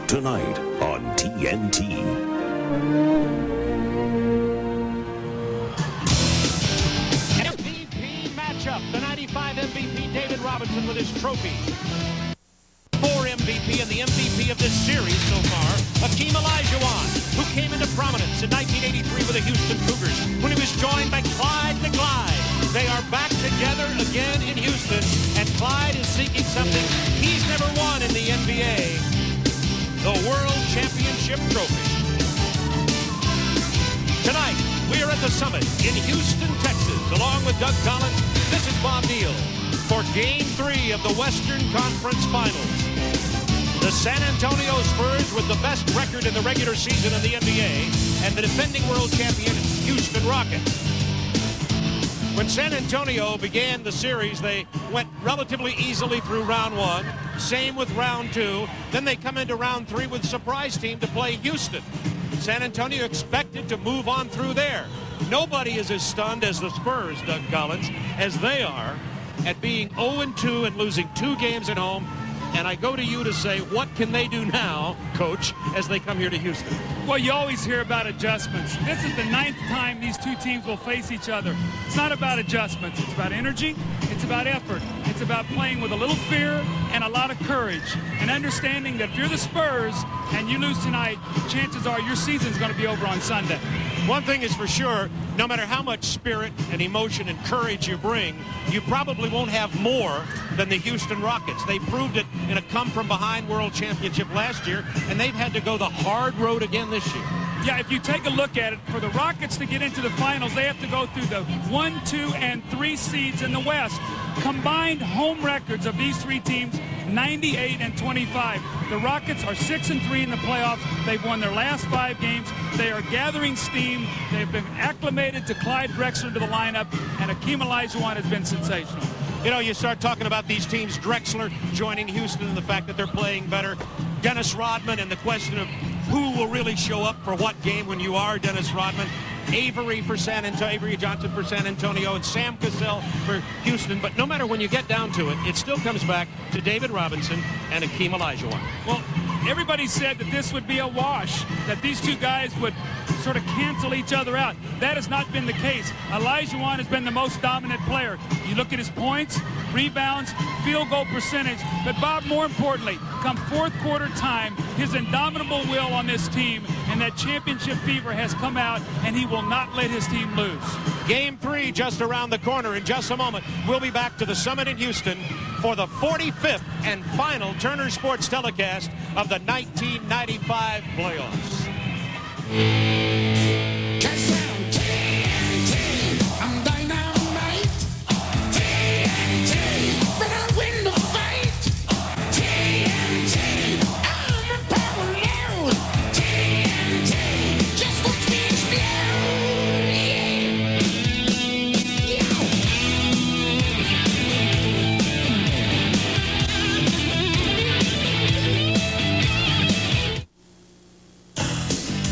tonight on TNT. MVP matchup. The 95 MVP, David Robinson, with his trophy. 4 MVP and the MVP of this series so far, Hakeem Olajuwon, who came into prominence in 1983 with the Houston Cougars when he was joined by Clyde the Glide. They are back together again in Houston, and Clyde is seeking something he's never won in the NBA, the World Championship Trophy. Tonight, we are at the Summit in Houston, Texas, along with Doug Collins. This is Bob Neal for Game 3 of the Western Conference Finals. The San Antonio Spurs with the best record in the regular season in the NBA, and the defending world champion Houston Rockets. When San Antonio began the series, they went relatively easily through round 1. Same with round 2. Then they come into round 3 with a surprise team to play Houston. San Antonio expected to move on through there. Nobody is as stunned as the Spurs, Doug Collins, as they are at being 0-2 and losing 2 games at home. And I go to you to say, what can they do now, Coach, as they come here to Houston? Well, you always hear about adjustments. This is the 9th time these two teams will face each other. It's not about adjustments. It's about energy. It's about effort. It's about playing with a little fear and a lot of courage, and understanding that if you're the Spurs and you lose tonight, chances are your season's going to be over on Sunday. One thing is for sure, no matter how much spirit and emotion and courage you bring, you probably won't have more than the Houston Rockets. They proved it in a come-from-behind World Championship last year, and they've had to go the hard road again this year. Yeah, if you take a look at it, for the Rockets to get into the finals, they have to go through the 1, 2, and 3 seeds in the West. Combined home records of these 3 teams, 98 and 25. The Rockets are 6-3 in the playoffs. They've won their last 5 games. They are gathering steam. They've been acclimated to Clyde Drexler to the lineup, and Hakeem Olajuwon has been sensational. You know, you start talking about these teams, Drexler joining Houston and the fact that they're playing better, Dennis Rodman, and the question of who will really show up for what game when you are Dennis Rodman, Avery Johnson for San Antonio, and Sam Cassell for Houston. But no matter when you get down to it, it still comes back to David Robinson and Hakeem Olajuwon. Well, everybody said that this would be a wash, that these two guys would sort of cancel each other out. That has not been the case. Olajuwon has been the most dominant player. You look at his points, rebounds, field goal percentage, but Bob, more importantly, come fourth quarter time, his indomitable will on this team and that championship fever has come out, and he will not let his team lose. Game 3 just around the corner. In just a moment, we'll be back to the Summit in Houston for the 45th and final Turner Sports telecast of the 1995 playoffs.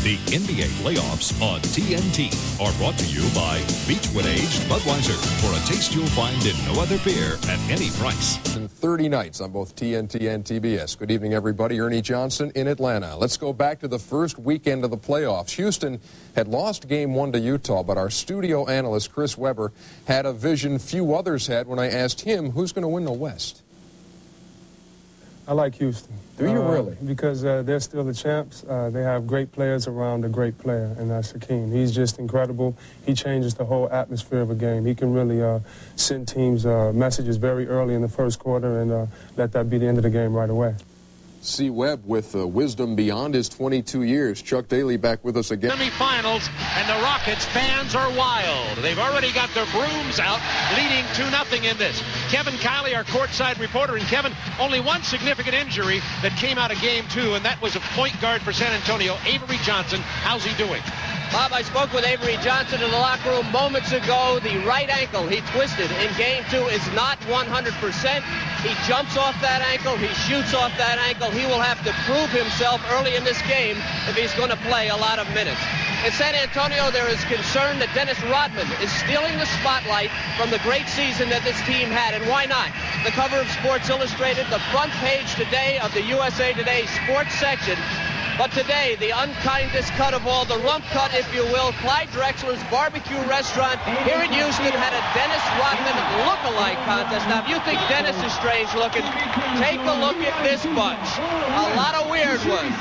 The NBA playoffs on TNT are brought to you by Beechwood Aged Budweiser, for a taste you'll find in no other beer at any price. 30 nights on both TNT and TBS. Good evening, everybody. Ernie Johnson in Atlanta. Let's go back to the first weekend of the playoffs. Houston had lost Game 1 to Utah, but our studio analyst, Chris Webber, had a vision few others had when I asked him who's going to win the West. I like Houston. Do you really? Because they're still the champs. They have great players around a great player, and that's Hakeem. He's just incredible. He changes the whole atmosphere of a game. He can really send teams messages very early in the first quarter and let that be the end of the game right away. C. Webb with wisdom beyond his 22 years. Chuck Daly back with us again. Semifinals, and the Rockets fans are wild. They've already got their brooms out, leading 2-0 in this. Kevin Kiley, our courtside reporter. And Kevin, only one significant injury that came out of Game 2, and that was a point guard for San Antonio, Avery Johnson. How's he doing? Bob, I spoke with Avery Johnson in the locker room moments ago. The right ankle he twisted in Game 2 is not 100%. He jumps off that ankle. He shoots off that ankle. He will have to prove himself early in this game if he's going to play a lot of minutes. In San Antonio, there is concern that Dennis Rodman is stealing the spotlight from the great season that this team had. And why not? The cover of Sports Illustrated, the front page today of the USA Today sports section. But today, the unkindest cut of all, the rump cut, if you will, Clyde Drexler's barbecue restaurant here in Houston had a Dennis Rodman look-alike contest. Now, if you think Dennis is strange looking, take a look at this bunch. A lot of weird ones.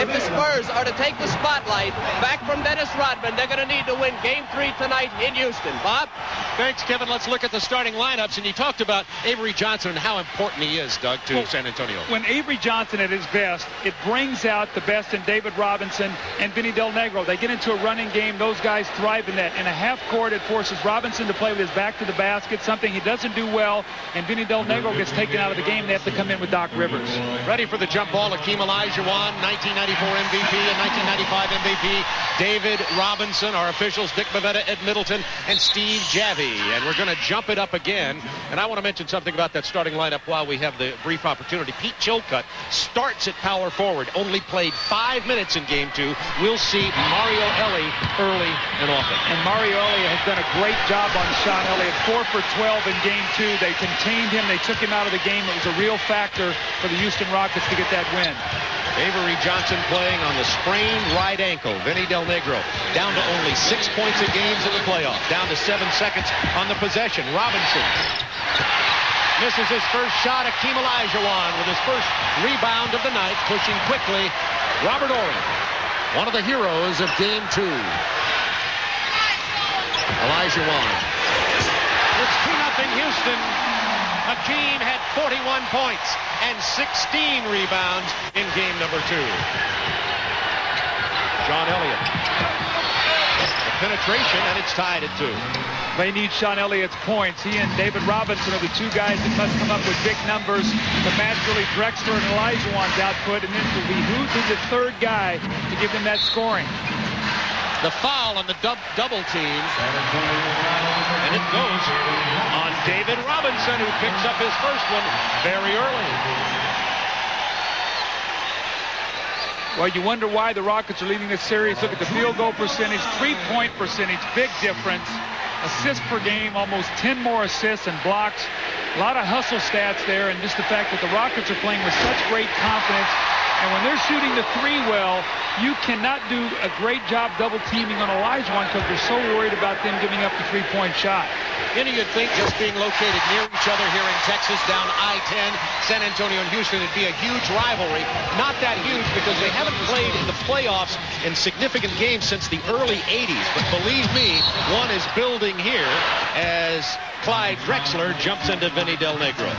If the Spurs are to take the spotlight back from Dennis Rodman, they're going to need to win Game 3 tonight in Houston. Bob? Thanks, Kevin. Let's look at the starting lineups. And you talked about Avery Johnson and how important he is, Doug, to San Antonio. When Avery Johnson at his best, it brings out the best in David Robinson and Vinny Del Negro. They get into a running game. Those guys thrive in that. In a half court, it forces Robinson to play with his back to the basket, something he doesn't do well, and Vinny Del Negro gets taken out of the game. They have to come in with Doc Rivers. Ready for the jump ball, Akeem Olajuwon, 1994 MVP and 1995 MVP. David Robinson, our officials, Dick Bavetta, Ed Middleton, and Steve Javie. And we're going to jump it up again. And I want to mention something about that starting lineup while we have the brief opportunity. Pete Chilcutt starts at power forward, only played 5 minutes in Game 2. We'll see Mario Elie early and often. And Mario Elie has done a great job on Sean Elliott. 4 for 12 in Game 2. They contained him. They took him out of the game. It was a real factor for the Houston Rockets to get that win. Avery Johnson playing on the sprained right ankle. Vinny Del Negro down to only 6 points in games in the playoff. Down to 7 seconds on the possession. Robinson misses his first shot. Akeem Olajuwon with his first rebound of the night, pushing quickly. Robert Horry, one of the heroes of Game 2. Olajuwon. It's 2-0 Houston. Akeem had 41 points and 16 rebounds in game number 2. Sean Elliott. The penetration, and it's tied at 2. They need Sean Elliott's points. He and David Robinson are the two guys that must come up with big numbers to match really Drexler and Olajuwon's output, and then to be who's the third guy to give them that scoring. The foul on the double team, and it goes on David Robinson, who picks up his first one very early. Well, you wonder why the Rockets are leading this series. Look at the field goal percentage, three-point percentage, big difference. Assists per game, almost 10 more assists and blocks. A lot of hustle stats there, and just the fact that the Rockets are playing with such great confidence. And when they're shooting the three well, you cannot do a great job double teaming on Olajuwon because they're so worried about them giving up the three-point shot. You'd think just being located near each other here in Texas, down I-10, San Antonio and Houston, it'd be a huge rivalry. Not that huge because they haven't played in the playoffs in significant games since the early 80s. But believe me, one is building here as Clyde Drexler jumps into Vinny Del Negro.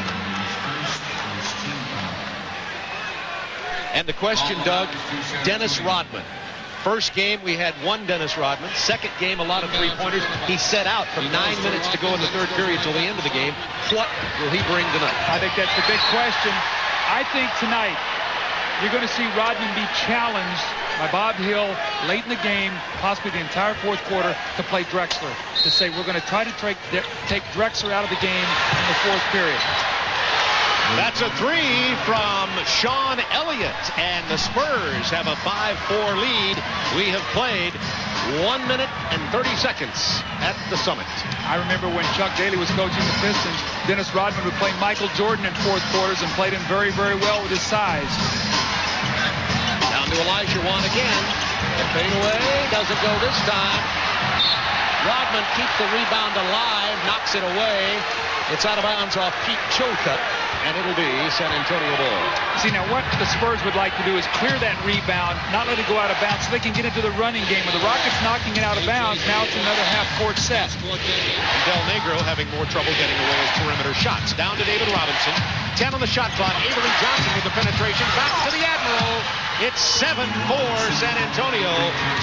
And the question, Doug, Dennis Rodman. First game, we had one Dennis Rodman. Second game, a lot of three-pointers. He set out from 9 minutes to go in the third period till the end of the game. What will he bring tonight? I think that's the big question. I think tonight you're going to see Rodman be challenged by Bob Hill late in the game, possibly the entire fourth quarter, to play Drexler. To say we're going to try to take Drexler out of the game in the fourth period. That's a three from Sean Elliott, and the Spurs have a 5-4 lead. We have played 1 minute and 30 seconds at the Summit. I remember when Chuck Daly was coaching the Pistons, Dennis Rodman would play Michael Jordan in fourth quarters and played him very, very well with his size. Down to Olajuwon again. The fadeaway doesn't go this time. Rodman keeps the rebound alive, knocks it away. It's out of bounds off Pete Chilcutt, and it'll be San Antonio ball. See, now what the Spurs would like to do is clear that rebound, not let it go out of bounds, so they can get into the running game. With the Rockets knocking it out of bounds, now it's another half-court set. Del Negro having more trouble getting away with perimeter shots. Down to David Robinson. 10 on the shot clock. Avery Johnson with the penetration. Back to the Admiral. It's 7-4 San Antonio.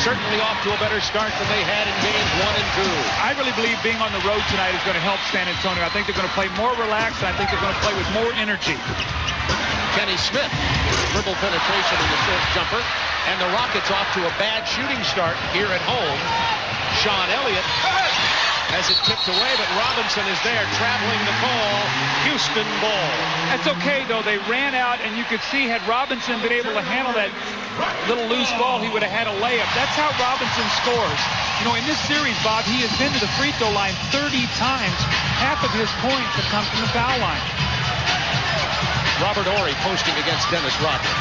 Certainly off to a better start than they had in games 1 and 2. I really believe being on the road tonight is going to help San Antonio. I think they're going to play more relaxed, and I think they're going to play with more energy. Kenny Smith, dribble penetration in the short jumper. And the Rockets off to a bad shooting start here at home. Sean Elliott has it tipped away, but Robinson is there traveling the call. Houston ball. That's okay, though. They ran out, and you could see had Robinson been able to handle that little loose ball, he would have had a layup. That's how Robinson scores. You know, in this series, Bob, he has been to the free throw line 30 times. Half of his points have come from the foul line. Robert Horry posting against Dennis Rodman.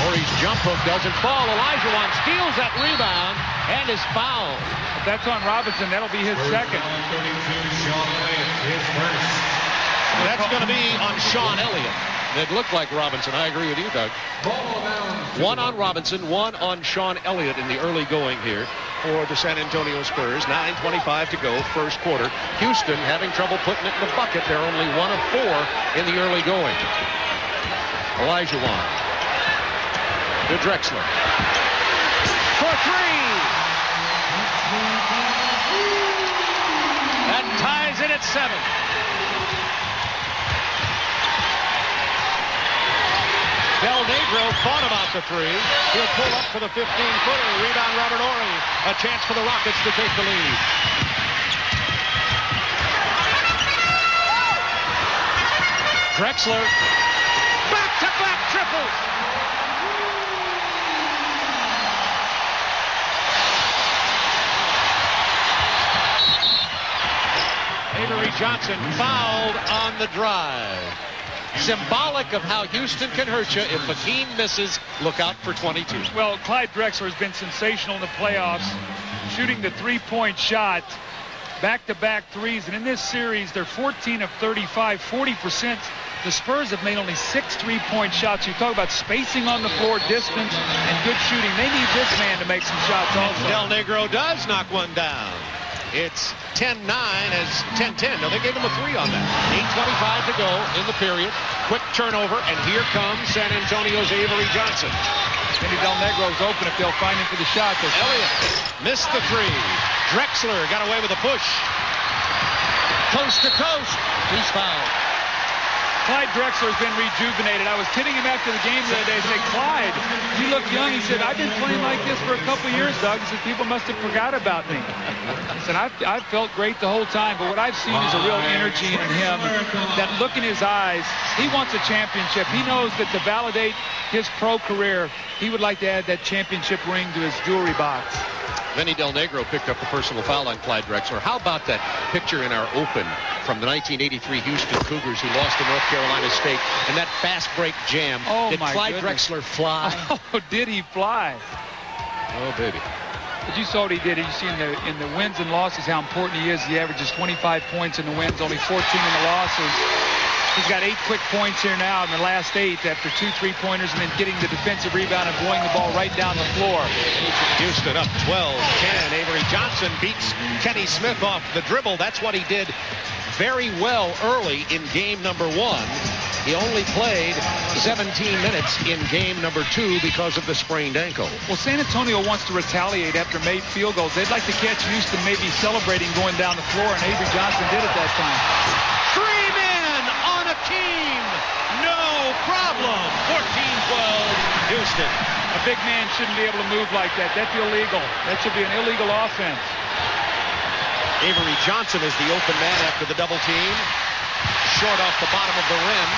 Horry's jump hook doesn't fall. Olajuwon steals that rebound and is fouled. If that's on Robinson, that'll be his second. That's going to be on Sean Elliott. It looked like Robinson. I agree with you, Doug. One on Robinson, one on Sean Elliott in the early going here for the San Antonio Spurs. 9:25 to go, first quarter. Houston having trouble putting it in the bucket. They're only 1 of 4 in the early going. Olajuwon to Drexler. For 3. That ties it at 7. Del Negro thought about the 3. He'll pull up for the 15-footer. Rebound Robert Horry. A chance for the Rockets to take the lead. Drexler. Back-to-back triples. Avery Johnson fouled on the drive. Symbolic of how Houston can hurt you. If Hakeem misses, look out for 22. Well, Clyde Drexler has been sensational in the playoffs, shooting the three-point shot, back-to-back threes. And in this series, they're 14 of 35, 40%. The Spurs have made only 6 three-point shots. You talk about spacing on the floor, distance, and good shooting. They need this man to make some shots also. Del Negro does knock one down. It's 10-9 as 10-10. No, they gave him a 3 on that. 8:25 to go in the period. Quick turnover, and here comes San Antonio's Avery Johnson. Maybe Del Negro's open if they'll find him for the shot. Elliott missed the 3. Drexler got away with a push. Coast to coast. He's fouled. Clyde Drexler has been rejuvenated. I was kidding him after the game the other day. I said, Clyde, you look young. He said, I've been playing like this for a couple years, Doug. He said, people must have forgot about me. He said, I've felt great the whole time, but what I've seen is a real energy in him, that look in his eyes. He wants a championship. He knows that to validate his pro career, he would like to add that championship ring to his jewelry box. Vinny Del Negro picked up the personal foul on Clyde Drexler. How about that picture in our open from the 1983 Houston Cougars who lost to North Carolina State, and that fast break jam? Oh, did Clyde Drexler fly? Oh, did he fly? Oh, baby. But you saw what he did. You see in the wins and losses how important he is. He averages 25 points in the wins, only 14 in the losses. He's got 8 quick points here now in the last 8 after 2 3-pointers and then getting the defensive rebound and blowing the ball right down the floor. Houston up 12-10. Avery Johnson beats Kenny Smith off the dribble. That's what he did very well early in game number 1. He only played 17 minutes in game number 2 because of the sprained ankle. Well, San Antonio wants to retaliate after made field goals. They'd like to catch Houston maybe celebrating going down the floor, and Avery Johnson did it that time. 3 men on a team. No problem. 14-12 Houston. A big man shouldn't be able to move like that. That's illegal. That should be an illegal offense. Avery Johnson is the open man after the double team. Short off the bottom of the rim.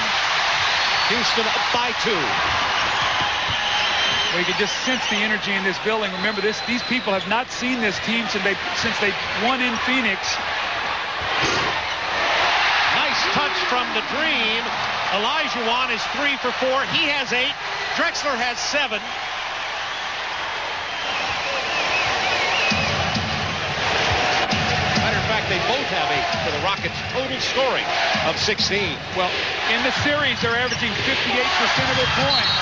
Houston up by 2. Well, you can just sense the energy in this building. Remember, these people have not seen this team since they won in Phoenix. Nice touch from the Dream. Olajuwon is 3 for 4. He has 8. Drexler has 7. They both have 8 for the Rockets' total scoring of 16. Well, in the series, they're averaging 58% of their points.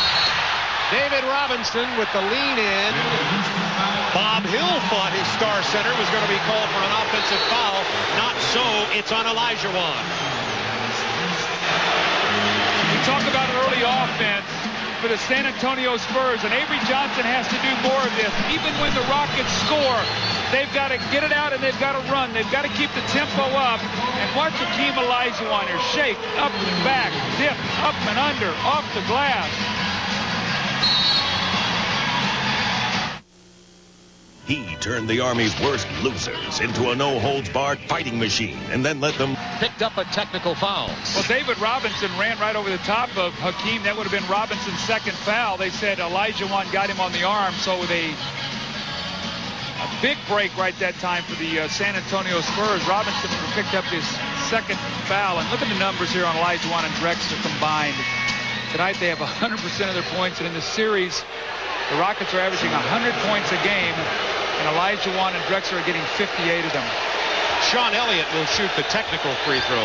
David Robinson with the lean in. Bob Hill thought his star center was going to be called for an offensive foul. Not so. It's on Olajuwon. We talk about early offense for the San Antonio Spurs, and Avery Johnson has to do more of this. Even when the Rockets score, they've got to get it out and they've got to run. They've got to keep the tempo up. And watch Hakeem Olajuwon here. Shake, up and back, dip, up and under, off the glass. He turned the Army's worst losers into a no-holds-barred fighting machine and then let them... Picked up a technical foul. Well, David Robinson ran right over the top of Hakeem. That would have been Robinson's second foul. They said Olajuwon got him on the arm. So with a big break right that time for the San Antonio Spurs, Robinson picked up his second foul. And look at the numbers here on Olajuwon and Drexler combined. Tonight they have 100% of their points. And in the series, the Rockets are averaging 100 points a game. And Olajuwon and Drexler are getting 58 of them. Sean Elliott will shoot the technical free throw.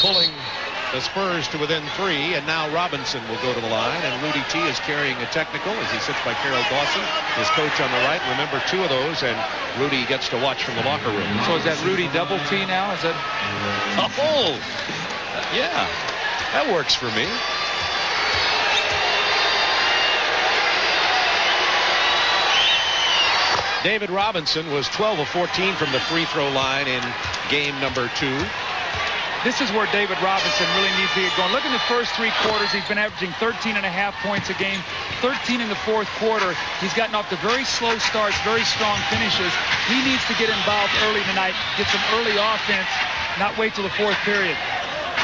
Pulling the Spurs to within 3, and now Robinson will go to the line, and Rudy T is carrying a technical as he sits by Carol Dawson, his coach on the right. Remember, 2 of those, and Rudy gets to watch from the locker room. So is that Rudy double T now? Is that... Oh, yeah, that works for me. David Robinson was 12 of 14 from the free throw line in game number 2. This is where David Robinson really needs to get going. Look in the first 3 quarters. He's been averaging 13.5 points a game, 13 in the fourth quarter. He's gotten off to very slow starts, very strong finishes. He needs to get involved early tonight, get some early offense, not wait till the fourth period.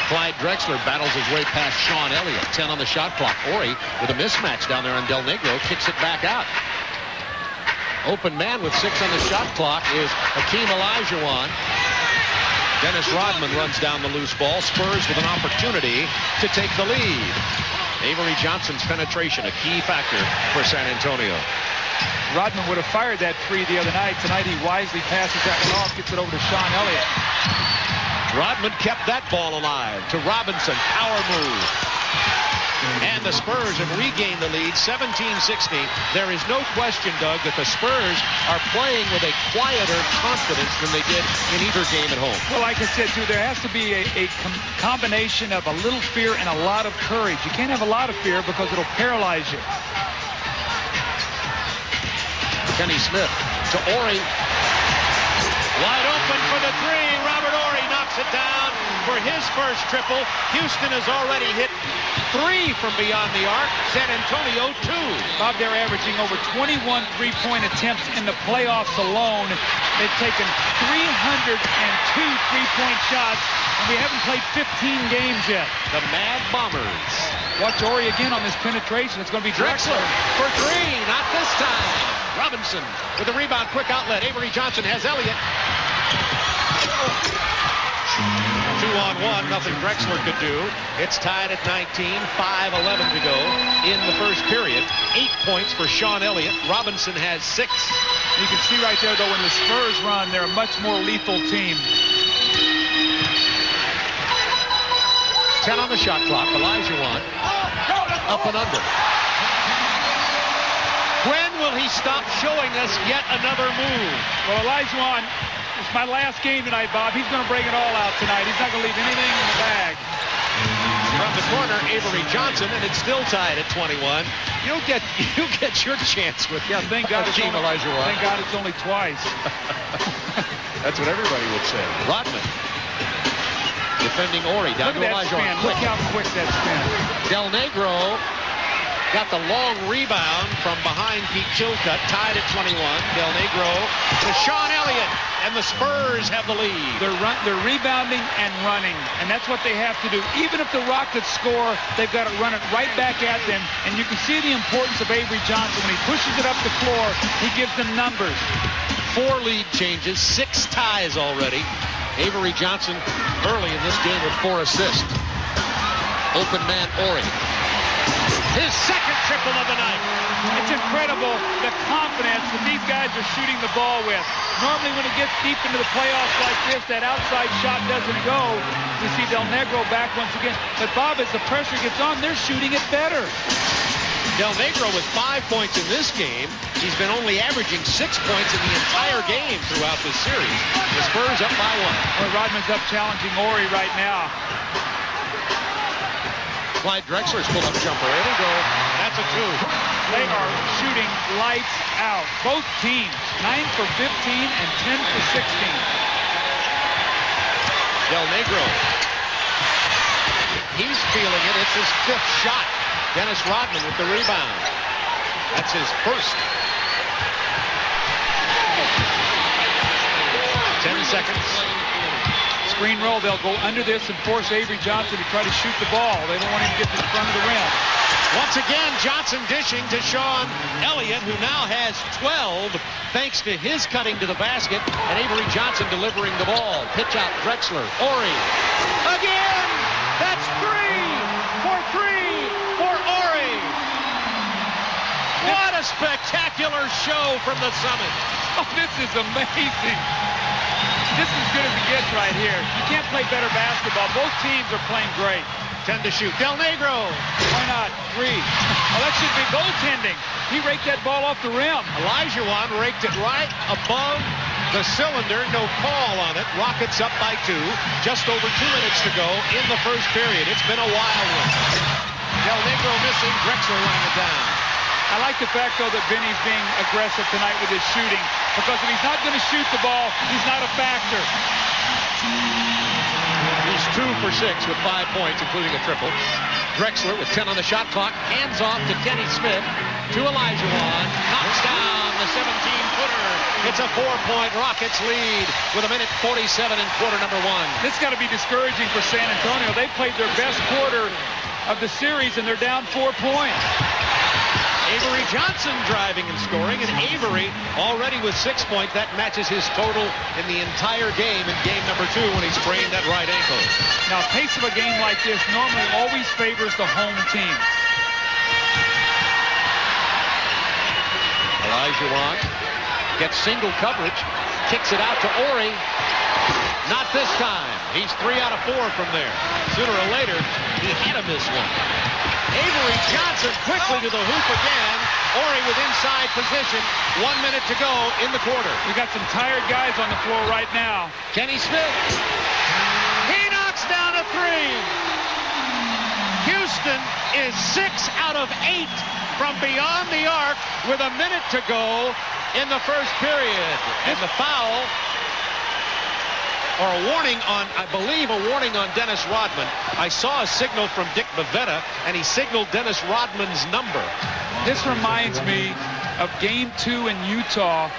Clyde Drexler battles his way past Sean Elliott. 10 on the shot clock. Ori with a mismatch down there on Del Negro kicks it back out. Open man with 6 on the shot clock is Hakeem Olajuwon. Dennis Rodman runs down the loose ball. Spurs with an opportunity to take the lead. Avery Johnson's penetration, a key factor for San Antonio. Rodman would have fired that 3 the other night. Tonight he wisely passes that one off, gets it over to Sean Elliott. Rodman kept that ball alive to Robinson. Power move. And the Spurs have regained the lead, 17-16. There is no question, Doug, that the Spurs are playing with a quieter confidence than they did in either game at home. Well, like I said, too, there has to be a combination of a little fear and a lot of courage. You can't have a lot of fear because it'll paralyze you. Kenny Smith to Ori. Wide open for the 3. Robert Ori knocks it down for his first triple. Houston has already hit 3 from beyond the arc. San Antonio 2. Bob, they're averaging over 21 three-point attempts in the playoffs alone. They've taken 302 three-point shots, and we haven't played 15 games yet. The Mad Bombers. Watch Ori again on this penetration. It's going to be Drexler for 3. Not this time. Robinson with the rebound. Quick outlet. Avery Johnson has Elliott. 2-on-1, nothing Drexler could do. It's tied at 19, 5:11 to go in the first period. 8 points for Sean Elliott. Robinson has 6. You can see right there, though, when the Spurs run, they're a much more lethal team. 10 on the shot clock. Olajuwon up and under. When will he stop showing us yet another move? Well, Olajuwon, it's my last game tonight, Bob. He's going to bring it all out tonight. He's not going to leave anything in the bag. From the corner, Avery Johnson, and it's still tied at 21. You'll get your chance with thank God Hakeem Olajuwon. Thank God it's only twice. That's what everybody would say. Rodman defending Ori down Look to at that spin. Look how quick that spin. Del Negro got the long rebound from behind Pete Chilcutt, tied at 21. Del Negro to Sean Elliott, and the Spurs have the lead. They're rebounding and running, and that's what they have to do. Even if the Rockets score, they've got to run it right back at them, and you can see the importance of Avery Johnson. When he pushes it up the floor, he gives them numbers. 4 lead changes, 6 ties already. Avery Johnson early in this game with 4 assists. Open man Ori. His second triple of the night. It's incredible the confidence that these guys are shooting the ball with. Normally when it gets deep into the playoffs like this, that outside shot doesn't go. We see Del Negro back once again. But Bob, as the pressure gets on, they're shooting it better. Del Negro with 5 points in this game. He's been only averaging 6 points in the entire game throughout this series. The Spurs up by 1. Well, Rodman's up challenging Ori right now. Clyde Drexler's pull-up jumper. There we go. That's a 2. They are shooting lights out. Both teams, 9 for 15 and 10 for 16. Del Negro. He's feeling it. It's his 5th shot. Dennis Rodman with the rebound. That's his first. 10 seconds. Screen roll, they'll go under this and force Avery Johnson to try to shoot the ball. They don't want him to get to the front of the rim. Once again, Johnson dishing to Sean Elliott, who now has 12, thanks to his cutting to the basket, and Avery Johnson delivering the ball. Pitch out, Drexler, Ori. Again! That's 3 for Ori. What a spectacular show from the Summit. Oh, this is amazing. This is as good as it gets right here. You can't play better basketball. Both teams are playing great. 10 to shoot. Del Negro. Why not? 3. Oh, that should be goaltending. He raked that ball off the rim. Olajuwon raked it right above the cylinder. No call on it. Rockets up by 2. Just over 2 minutes to go in the first period. It's been a wild one. Del Negro missing. Drexler running it down. I like the fact, though, that Vinny's being aggressive tonight with his shooting, because if he's not going to shoot the ball, he's not a factor. He's 2 for 6 with 5 points, including a triple. Drexler with 10 on the shot clock. Hands off to Kenny Smith. To Olajuwon. Knocks down the 17-footer. It's a 4-point Rockets lead with 1:47 in quarter number 1. This got to be discouraging for San Antonio. They played their best quarter of the series, and they're down 4 points. Avery Johnson driving and scoring, and Avery already with 6 points. That matches his total in the entire game in game number 2 when he sprained that right ankle. Now, pace of a game like this normally always favors the home team. Olajuwon gets single coverage, kicks it out to Ori. Not this time. He's 3 out of 4 from there. Sooner or later, he had to miss one. Avery Johnson quickly to the hoop again. Ori with inside position. 1 minute to go in the quarter. We got some tired guys on the floor right now. Kenny Smith. He knocks down a 3. Houston is 6 out of 8 from beyond the arc with a minute to go in the first period. And the foul, or a warning on, I believe a warning on Dennis Rodman. I saw a signal from Dick Bavetta, and he signaled Dennis Rodman's number. This reminds me of Game 2 in Utah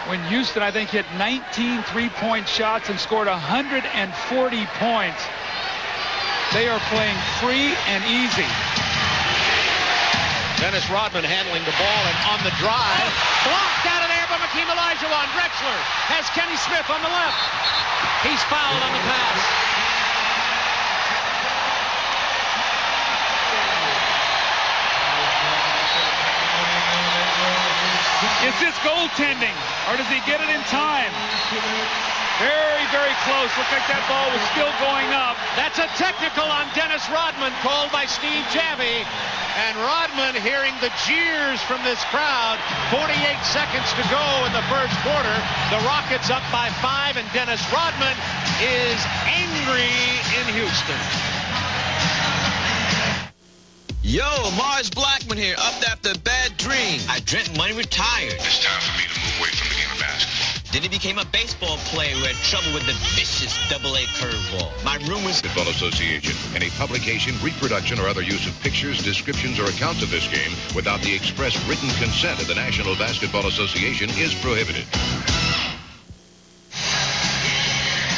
when Houston, I think, hit 19 three-point shots and scored 140 points. They are playing free and easy. Dennis Rodman handling the ball and on the drive. Blocked out of there by Hakeem Olajuwon. Drexler has Kenny Smith on the left. He's fouled on the pass. Is this goaltending, or does he get it in time? Very, very close. Looks like that ball was still going up. That's a technical on Dennis Rodman called by Steve Javie. And Rodman hearing the jeers from this crowd. 48 seconds to go in the first quarter. The Rockets up by 5, and Dennis Rodman is angry in Houston. Yo, Mars Blackman here, up after a bad dream. I dreamt money retired. It's time for me to move away from the game of basketball. Then he became a baseball player who had trouble with the vicious double-A curveball. My rumors... Basketball Association. Any publication, reproduction, or other use of pictures, descriptions, or accounts of this game without the express written consent of the National Basketball Association is prohibited.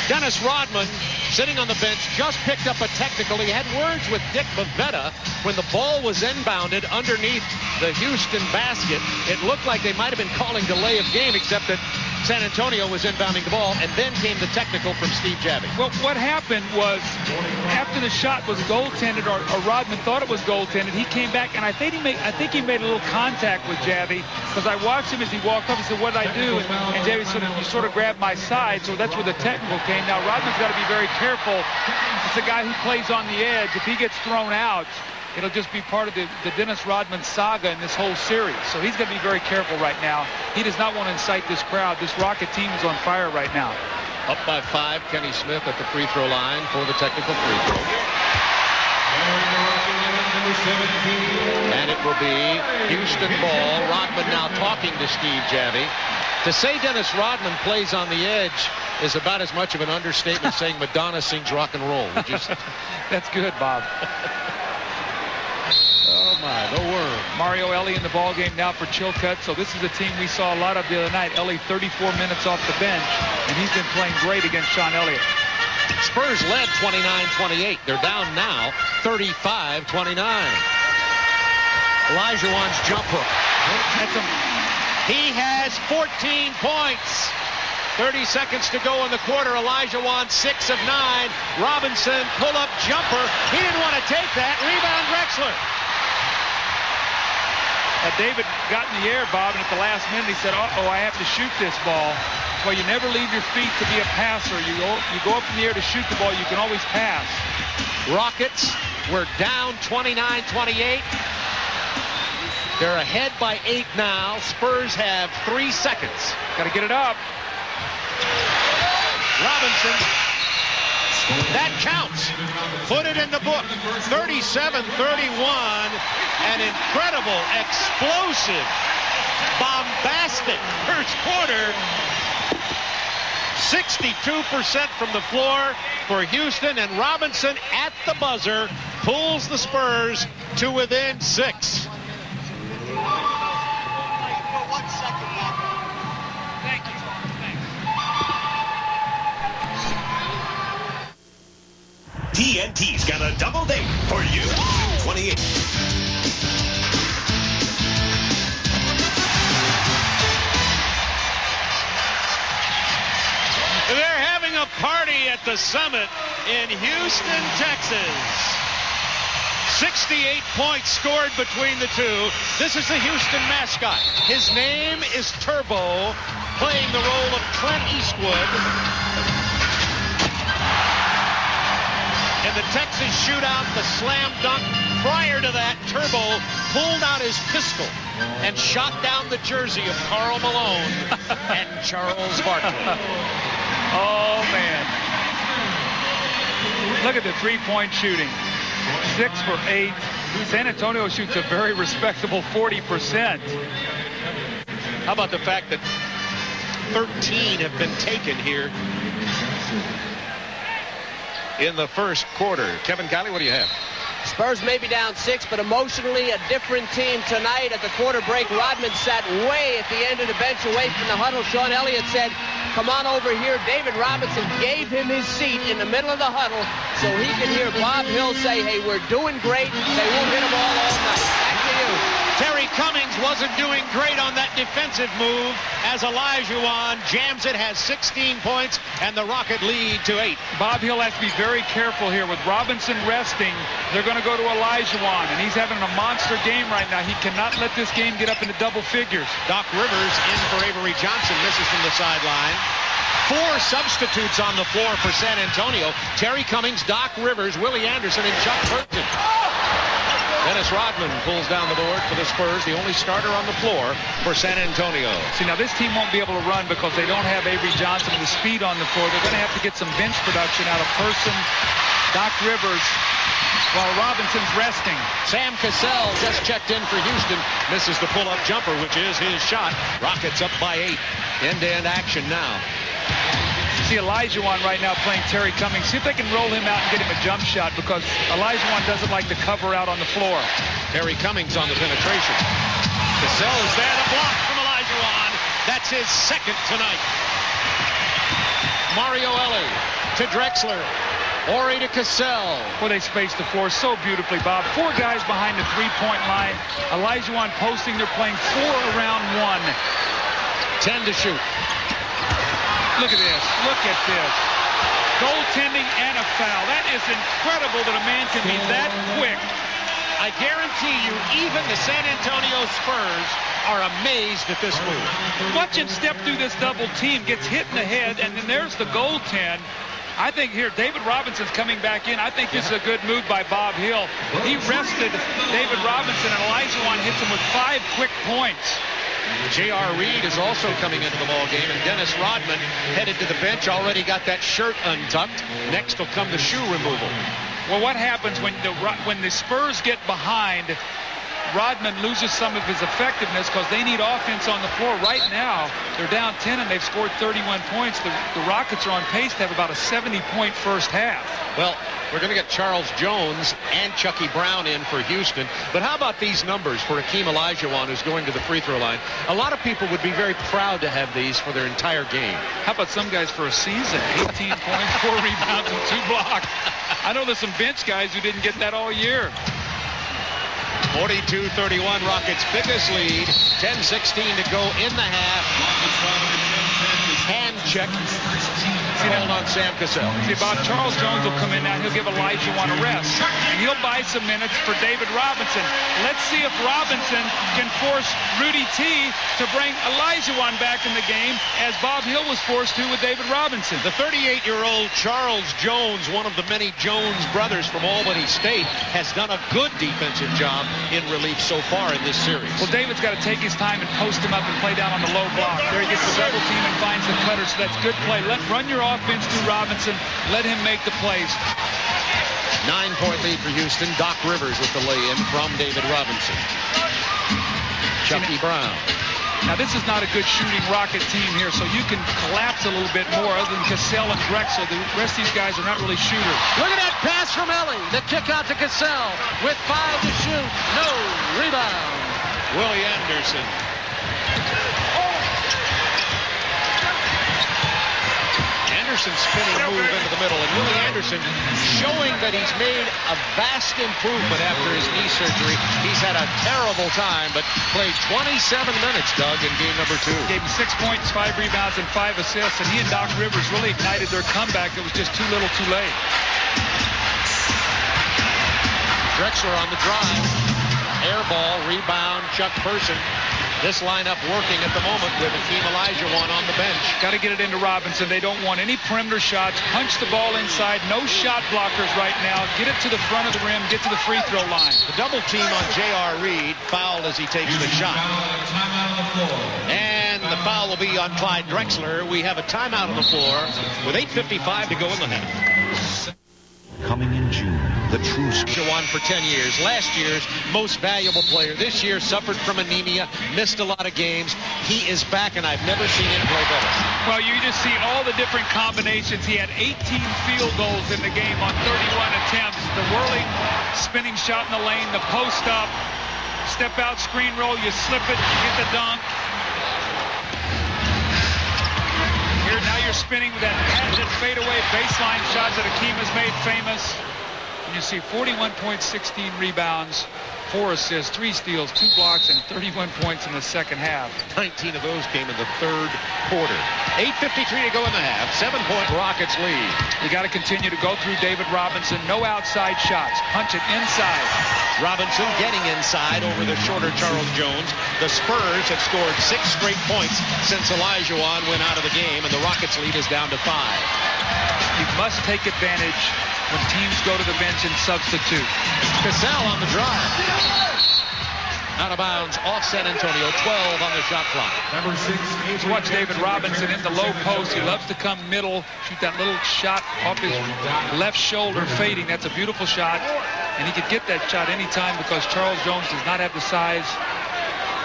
Dennis Rodman, sitting on the bench, just picked up a technical. He had words with Dick Bavetta when the ball was inbounded underneath the Houston basket. It looked like they might have been calling delay of game, except that San Antonio was inbounding the ball, and then came the technical from Steve Javie. Well, what happened was, after the shot was goaltended, or Rodman thought it was goaltended, he came back, and I think he made a little contact with Javie, because I watched him as he walked up and said, "What did I do?" And Javie said, "You sort of grabbed my side," so that's where the technical came. Now, Rodman's got to be very careful. It's a guy who plays on the edge. If he gets thrown out, it'll just be part of the Dennis Rodman saga in this whole series. So he's going to be very careful right now. He does not want to incite this crowd. This Rocket team is on fire right now. Up by 5, Kenny Smith at the free throw line for the technical free throw. And it will be Houston ball. Rodman now talking to Steve Javie. To say Dennis Rodman plays on the edge is about as much of an understatement saying Madonna sings rock and roll. That's good, Bob. Oh, my, the worm. Mario Ellie in the ballgame now for Chilcutt. So this is a team we saw a lot of the other night. Ellie 34 minutes off the bench, and he's been playing great against Sean Elliott. Spurs led 29-28. They're down now 35-29. Olajuwon's jump hook. He has 14 points. 30 seconds to go in the quarter. Olajuwon 6 of 9. Robinson pull-up jumper. He didn't want to take that. Rebound Drexler. David got in the air, Bob, and at the last minute he said, uh-oh, I have to shoot this ball. Well, you never leave your feet to be a passer. You go up in the air to shoot the ball. You can always pass. Rockets were down 29-28. They're ahead by 8 now. Spurs have 3 seconds. Got to get it up. Robinson. That counts. Put it in the book. 37-31. An incredible, explosive, bombastic first quarter. 62% from the floor for Houston, and Robinson at the buzzer pulls the Spurs to within 6. TNT's got a double date for you. 28. They're having a party at the Summit in Houston, Texas. 68 points scored between the two. This is the Houston mascot. His name is Turbo, playing the role of Clint Eastwood. In the Texas shootout, the slam dunk, prior to that, Turbo pulled out his pistol and shot down the jersey of Karl Malone and Charles Barkley. Oh, man. Look at the three-point shooting. 6 for 8. San Antonio shoots a very respectable 40%. How about the fact that 13 have been taken here in the first quarter? Kevin Kiley, what do you have? Spurs may be down 6, but emotionally a different team tonight. At the quarter break, Rodman sat way at the end of the bench away from the huddle. Sean Elliott said, come on over here. David Robinson gave him his seat in the middle of the huddle so he could hear Bob Hill say, hey, we're doing great. They won't hit them all night. Back to you. Terry Cummings wasn't doing great on that defensive move as Olajuwon jams it, has 16 points, and the Rocket lead to 8. Bob Hill has to be very careful here. With Robinson resting, they're going to go to Olajuwon, and he's having a monster game right now. He cannot let this game get up into double figures. Doc Rivers in for Avery Johnson, misses from the sideline. 4 substitutes on the floor for San Antonio. Terry Cummings, Doc Rivers, Willie Anderson, and Chuck Burton. Dennis Rodman pulls down the board for the Spurs, the only starter on the floor for San Antonio. See, now this team won't be able to run because they don't have Avery Johnson with the speed on the floor. They're going to have to get some bench production out of Person, Doc Rivers, while Robinson's resting. Sam Cassell just checked in for Houston. Misses the pull-up jumper, which is his shot. Rockets up by 8. End-to-end action now. See Olajuwon right now playing Terry Cummings. See if they can roll him out and get him a jump shot, because Olajuwon doesn't like to cover out on the floor. Terry Cummings on the penetration. Cassell is there to block from Olajuwon. That's his second tonight. Mario Ellie to Drexler. Ori to Cassell. Well, they spaced the floor so beautifully, Bob. 4 guys behind the three-point line. Olajuwon posting. They're playing 4 around 1. 10 to shoot. Look at this. Look at this. Goaltending and a foul. That is incredible that a man can be that quick. I guarantee you, even the San Antonio Spurs are amazed at this move. Watch him step through this double team, gets hit in the head, and then there's the goaltend. I think here, David Robinson's coming back in. I think this is a good move by Bob Hill. He rested David Robinson, and Olajuwon hits him with 5 quick points. J.R. Reed is also coming into the ball game, and Dennis Rodman headed to the bench, already got that shirt untucked. Next will come the shoe removal. Well, what happens when the Spurs get behind? Rodman loses some of his effectiveness because they need offense on the floor. Right now, they're down 10 and they've scored 31 points. The Rockets are on pace to have about a 70-point first half. Well, We're going to get Charles Jones and Chucky Brown in for Houston. But how about these numbers for Hakeem Olajuwon, who's going to the free throw line? A lot of people would be very proud to have these for their entire game. How about some guys for a season? 18 points, 4 rebounds, and 2 blocks. I know there's some bench guys who didn't get that all year. 42-31, Rockets' biggest lead. 10-16 to go in the half. Hand check. Hold on Sam Cassell. See, Bob, Charles Jones will come in now. He'll give Olajuwon a rest. And he'll buy some minutes for David Robinson. Let's see if Robinson can force Rudy T to bring Olajuwon back in the game, as Bob Hill was forced to with David Robinson. The 38-year-old Charles Jones, one of the many Jones brothers from Albany State, has done a good defensive job in relief so far in this series. Well, David's got to take his time and post him up and play down on the low block. There he gets the double team and finds the cutter, so that's good play. Run your offense through Robinson. Let him make the plays. 9-point lead for Houston. Doc Rivers with the lay-in from David Robinson. Chucky Brown. Now, this is not a good shooting Rocket team here, so you can collapse a little bit more other than Cassell and Drexel. The rest of these guys are not really shooters. Look at that pass from Ellie. The kick out to Cassell with 5 to shoot. No rebound. Willie Anderson. Anderson spinning move into the middle, and Willie Anderson showing that he's made a vast improvement after his knee surgery. He's had a terrible time, but played 27 minutes, Doug, in game number 2. Gave him 6 points, 5 rebounds, and 5 assists, and he and Doc Rivers really ignited their comeback. It was just too little too late. Drexler on the drive. Air ball, rebound, Chuck Person. This lineup working at the moment with Hakeem Olajuwon on the bench. Got to get it into Robinson. They don't want any perimeter shots. Punch the ball inside. No shot blockers right now. Get it to the front of the rim. Get to the free throw line. The double team on J.R. Reed. Fouled as he takes the shot. And the foul will be on Clyde Drexler. We have a timeout on the floor with 8:55 to go in the half. Coming in June, the true Olajuwon for 10 years. Last year's most valuable player. This year suffered from anemia, missed a lot of games. He is back, and I've never seen him play better. Well, you just see all the different combinations. He had 18 field goals in the game on 31 attempts. The whirling, spinning shot in the lane, the post up, step out, screen roll, you slip it, you get the dunk. Here, now you're spinning with that patented fadeaway baseline shot that Hakeem has made famous. And you see 41 points, 16 rebounds, 4 assists, 3 steals, 2 blocks, and 31 points in the second half. 19 of those came in the third quarter. 8:53 to go in the half. 7-point Rockets lead. You got to continue to go through David Robinson. No outside shots. Punch it inside. Robinson getting inside over the shorter Charles Jones. The Spurs have scored 6 straight points since Olajuwon went out of the game, and the Rockets lead is down to 5. You must take advantage when teams go to the bench and substitute. Cassell on the drive. Out of bounds off San Antonio. 12 on the shot clock. Number 6. Watch David Robinson in the low post. He loves to come middle, shoot that little shot off his left shoulder fading. That's a beautiful shot. And he could get that shot anytime because Charles Jones does not have the size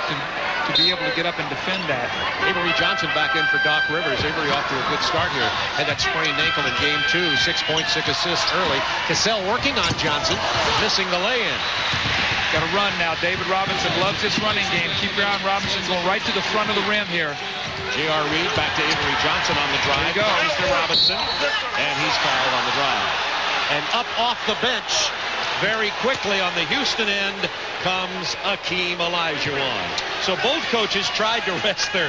to be able to get up and defend that. Avery Johnson back in for Doc Rivers. Avery off to a good start here. Had that sprained ankle in game 2. 6 points, 6 assists early. Cassell working on Johnson, missing the lay-in. Got to run now. David Robinson loves this running game. Keep your eye on Robinson going right to the front of the rim here. J.R. Reed back to Avery Johnson on the drive. There he goes. To Robinson, and he's fouled on the drive. And up off the bench, very quickly on the Houston end, comes Hakeem Olajuwon. So both coaches tried to rest their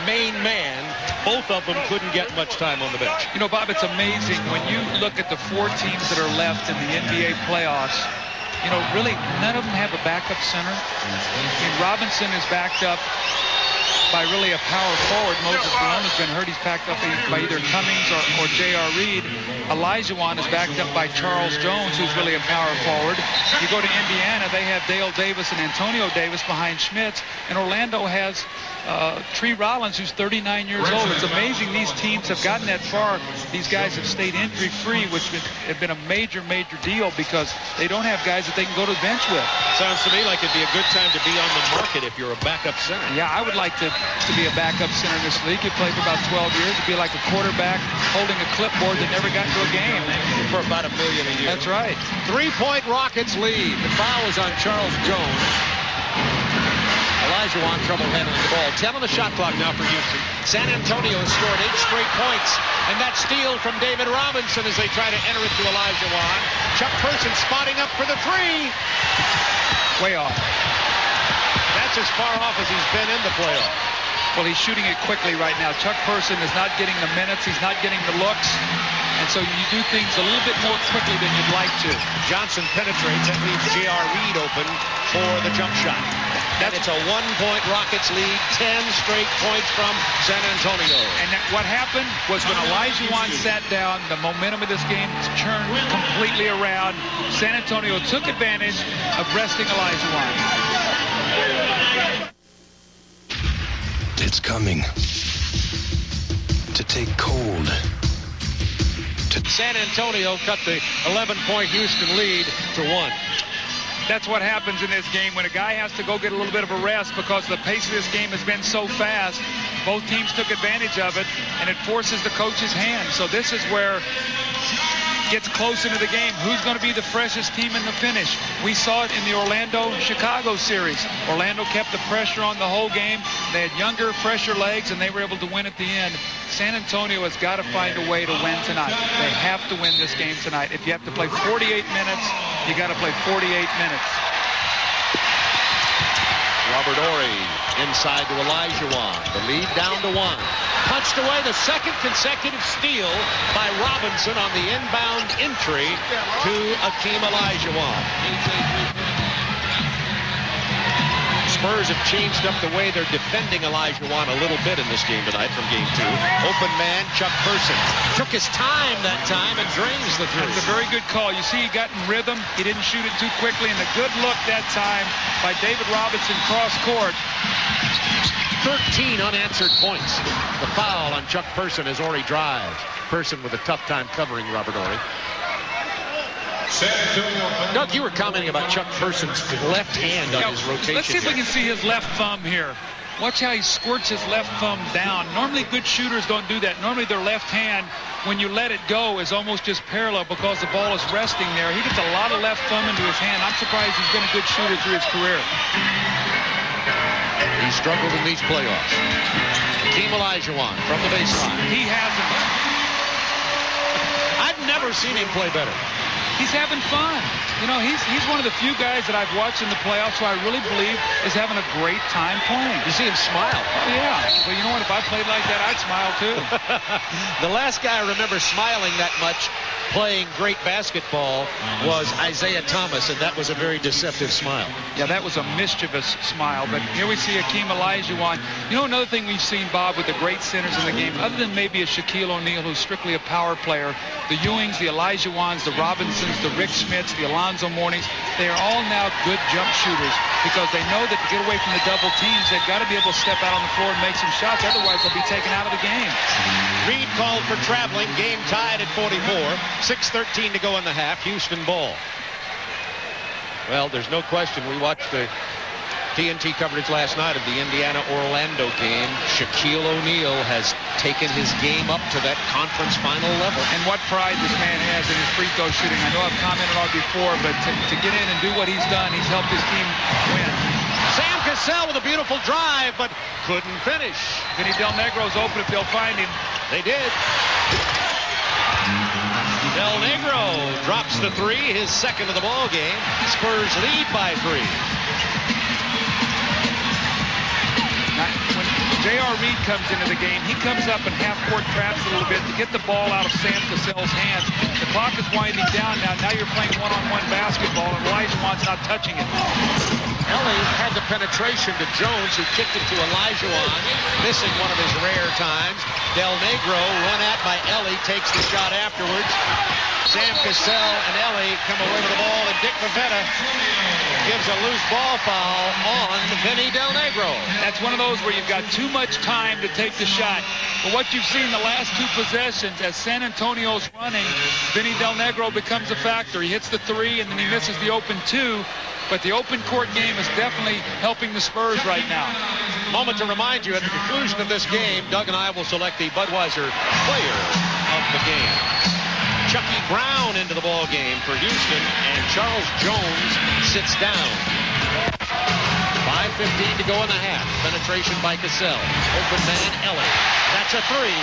main man. Both of them couldn't get much time on the bench. You know, Bob, it's amazing when you look at the 4 teams that are left in the NBA playoffs. You know, really, none of them have a backup center. I mean, Robinson is backed up by really a power forward. Moses Malone's been hurt. He's backed up by either Cummings or J.R. Reed. Olajuwon is backed up by Charles Jones, who's really a power forward. You go to Indiana, they have Dale Davis and Antonio Davis behind Schmitz. And Orlando has Tree Rollins, who's 39 years old. It's amazing these teams have gotten that far. These guys have stayed injury-free, which have been a major, major deal because they don't have guys that they can go to the bench with. Sounds to me like it'd be a good time to be on the market if you're a backup center. Yeah, I would like to to be a backup center in this league. He played for about 12 years. It'd be like a quarterback holding a clipboard that never got into a game. For about $1 million a year. That's right. 3-point Rockets lead. The foul is on Charles Jones. Olajuwon trouble handling the ball. 10 on the shot clock now for Houston. San Antonio has scored 8 straight points. And that steal from David Robinson as they try to enter it to Olajuwon. Chuck Person spotting up for the three. Way off. That's as far off as he's been in the playoff. Well, he's shooting it quickly right now. Chuck Person is not getting the minutes. He's not getting the looks. And so you do things a little bit more quickly than you'd like to. Johnson penetrates. That leaves J.R. Reed open for the jump shot. And it's a 1-point Rockets lead. 10 straight points from San Antonio. And what happened was when Olajuwon sat down, the momentum of this game turned completely around. San Antonio took advantage of resting Olajuwon. It's coming to take hold. San Antonio cut the 11-point Houston lead to 1. That's what happens in this game when a guy has to go get a little bit of a rest because the pace of this game has been so fast. Both teams took advantage of it, and it forces the coach's hand. So this is where it gets close into the game. Who's going to be the freshest team in the finish? We saw it in the Orlando-Chicago series. Orlando kept the pressure on the whole game. They had younger, fresher legs, and they were able to win at the end. San Antonio has got to find a way to win tonight. They have to win this game tonight. If you have to play 48 minutes, you got to play 48 minutes. Robert Horry inside to Olajuwon. The lead down to 1. Punched away, the second consecutive steal by Robinson on the inbound entry to Akeem Olajuwon. Spurs have changed up the way they're defending Olajuwon a little bit in this game tonight from game 2. Open man, Chuck Person. Took his time that time and drains the three. That's a very good call. You see, he got in rhythm. He didn't shoot it too quickly. And a good look that time by David Robinson cross court. 13 unanswered points. The foul on Chuck Person as Horry drives. Person with a tough time covering Robert Horry. Doug, you were commenting about Chuck Person's left hand on his rotation. Let's see if we can see his left thumb here. Watch how he squirts his left thumb down. Normally good shooters don't do that. Normally their left hand, when you let it go, is almost just parallel because the ball is resting there. He gets a lot of left thumb into his hand. I'm surprised he's been a good shooter through his career. He struggled in these playoffs. Akeem Olajuwon from the baseline. He hasn't. I've never seen him play better. He's having fun. You know, he's one of the few guys that I've watched in the playoffs who I really believe is having a great time playing. You see him smile. Oh, yeah. Well, you know what? If I played like that, I'd smile, too. The last guy I remember smiling that much playing great basketball was Isaiah Thomas, and that was a very deceptive smile. Yeah, that was a mischievous smile. But here we see Akeem Olajuwon. You know, another thing we've seen, Bob, with the great centers in the game, other than maybe a Shaquille O'Neal, who's strictly a power player, the Ewings, the Olajuwons, the Robinsons, the Rick Schmitz, the Alonzo Mournings, they are all now good jump shooters because they know that to get away from the double teams, they've got to be able to step out on the floor and make some shots. Otherwise, they'll be taken out of the game. Reed called for traveling. Game tied at 44. 6:13 to go in the half. Houston ball. Well, there's no question. We watched the TNT coverage last night of the Indiana-Orlando game. Shaquille O'Neal has taken his game up to that conference final level. And what pride this man has in his free throw shooting. I know I've commented on it before, but to get in and do what he's done, he's helped his team win. Sam Cassell with a beautiful drive, but couldn't finish. Vinny Del Negro's open if they'll find him. They did. Del Negro drops the three, his second of the ball game. Spurs lead by 3. When J.R. Reed comes into the game, he comes up and half-court traps a little bit to get the ball out of Sam Cassell's hands. The clock is winding down now. Now you're playing one-on-one basketball, and Olajuwon's not touching it. Ellie had the penetration to Jones, who kicked it to Olajuwon, missing one of his rare times. Del Negro, run at by Ellie, takes the shot afterwards. Sam Cassell and Ellie come away with the ball, and Dick Pavetta gives a loose ball foul on Vinny Del Negro. That's one of those where you've got too much time to take the shot. But what you've seen the last 2 possessions, as San Antonio's running, Vinny Del Negro becomes a factor. He hits the 3, and then he misses the open 2. But the open court game is definitely helping the Spurs right now. Moment to remind you, at the conclusion of this game, Doug and I will select the Budweiser player of the game. Chucky Brown into the ball game for Houston, and Charles Jones sits down. 5:15 to go in the half. Penetration by Cassell. Open man, Ellie. That's a three.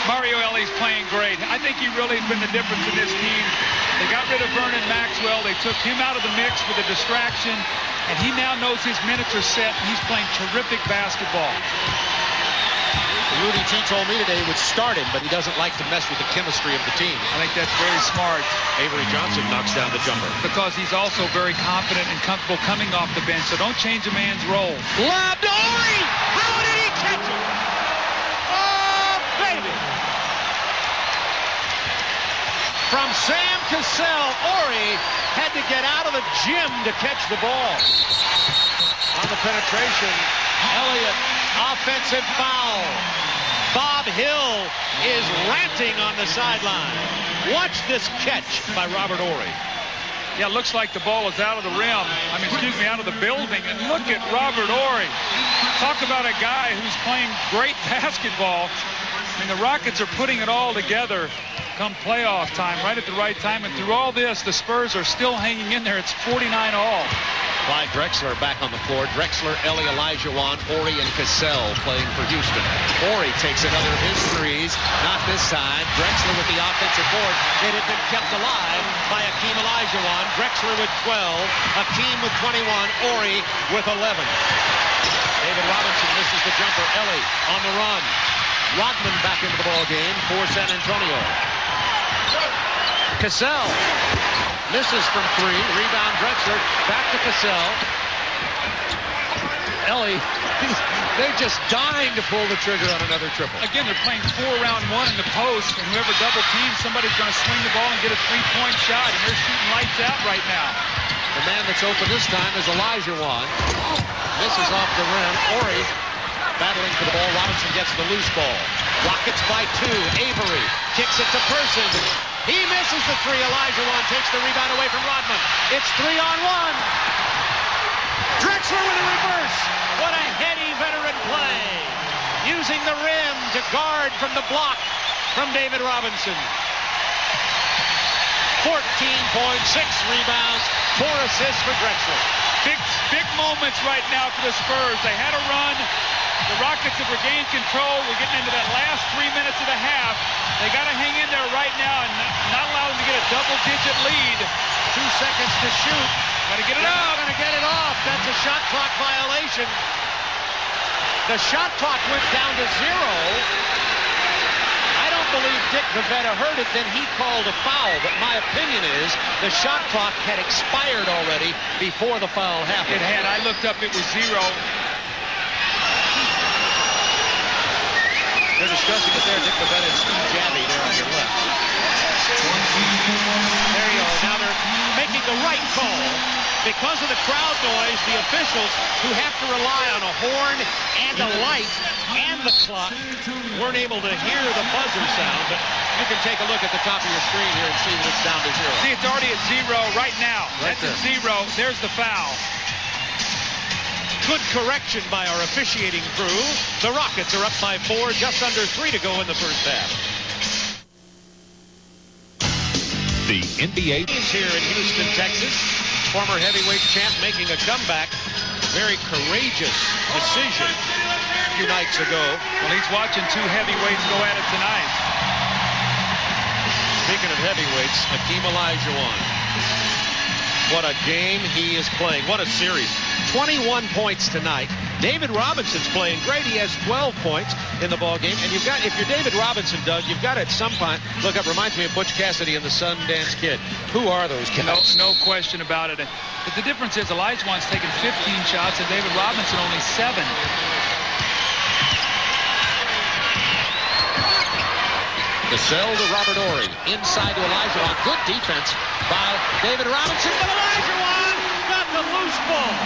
Mario Ellie's playing great. I think he really has been the difference in this team. They got rid of Vernon Maxwell. They took him out of the mix with a distraction, and he now knows his minutes are set, and he's playing terrific basketball. Rudy T told me today he would start him, but he doesn't like to mess with the chemistry of the team. I think that's very smart. Avery Johnson knocks down the jumper. Because he's also very confident and comfortable coming off the bench, so don't change a man's role. Lob to Ori! How did he catch it? Oh, baby! From Sam Cassell, Ori had to get out of the gym to catch the ball. On the penetration, Elliott, offensive foul. Bob Hill is ranting on the sideline. Watch this catch by Robert Ori. Yeah, it looks like the ball is out of the rim. Out of the building. And look at Robert Ori. Talk about a guy who's playing great basketball. The Rockets are putting it all together come playoff time, right at the right time. And through all this, the Spurs are still hanging in there. It's 49-all. Clyde Drexler back on the floor. Drexler, Ellie, Olajuwon, Ori, and Cassell playing for Houston. Ori takes another of his threes. Not this time. Drexler with the offensive board. It had been kept alive by Hakeem Olajuwon. Drexler with 12. Hakeem with 21. Ori with 11. David Robinson misses the jumper. Ellie on the run. Rodman back into the ball game for San Antonio. Cassell misses from three. Rebound Drexler. Back to Cassell. Ellie, they're just dying to pull the trigger on another triple. Again, they're playing 4-round 1 in the post, and whoever double teams, somebody's going to swing the ball and get a three-point shot, and they're shooting lights out right now. The man that's open this time is Olajuwon. Misses off the rim. Ori battling for the ball. Robinson gets the loose ball. Rockets by 2. Avery kicks it to Person. He misses the three. Olajuwon takes the rebound away from Rodman. It's 3-on-1. Drexler with a reverse. What a heady veteran play. Using the rim to guard from the block from David Robinson. 14 points, 6 rebounds, 4 assists for Drexler. Big moments right now for the Spurs. They had a run. The Rockets have regained control. We're getting into that last 3 minutes of the half. They got to hang in there right now and not allow them to get a double-digit lead. 2 seconds to shoot. Got to get it off. Got to get it off. That's a shot clock violation. The shot clock went down to 0. I don't believe Dick Vivetta heard it. Then he called a foul. But my opinion is the shot clock had expired already before the foul happened. It had. I looked up. It was 0. They're discussing it there. Dick Vivetta and Steve Jabby there on your left. There you go. Now they're making the right call. Because of the crowd noise, the officials who have to rely on a horn and a light and the clock weren't able to hear the buzzer sound. But you can take a look at the top of your screen here and see that it's down to 0. See, it's already at 0 right now. Right That's there. at 0. There's the foul. Good correction by our officiating crew. The Rockets are up by 4, just under 3 to go in the first half. The NBA He's here in Houston, Texas. Former heavyweight champ making a comeback. Very courageous decision a few nights ago. Well, he's watching 2 heavyweights go at it tonight. Speaking of heavyweights, Hakeem Olajuwon. What a game he is playing. What a series. 21 points tonight. David Robinson's playing great. He has 12 points in the ball game. And you've got, if you're David Robinson, Doug, you've got to at some point look up. Reminds me of Butch Cassidy and the Sundance Kid. Who are those guys? No question about it. But the difference is Olajuwon's taken 15 shots and David Robinson only 7. Cassell to Robert Ori. Inside to Olajuwon. Good defense by David Robinson. But Olajuwon got the loose ball.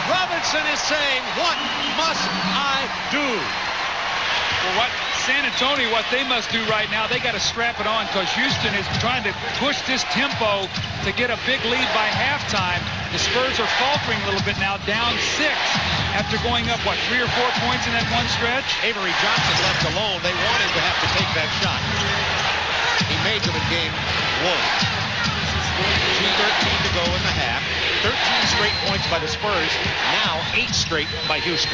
Robinson is saying, what must I do? Well, what San Antonio, what they must do right now, they got to strap it on because Houston is trying to push this tempo to get a big lead by halftime. the Spurs are faltering a little bit now, down 6 after going up, 3 or 4 points in that one stretch? Avery Johnson left alone. They want him to have to take that shot. He made them in game 1. 2:13 to go in the half. 13 straight points by the Spurs. Now 8 straight by Houston.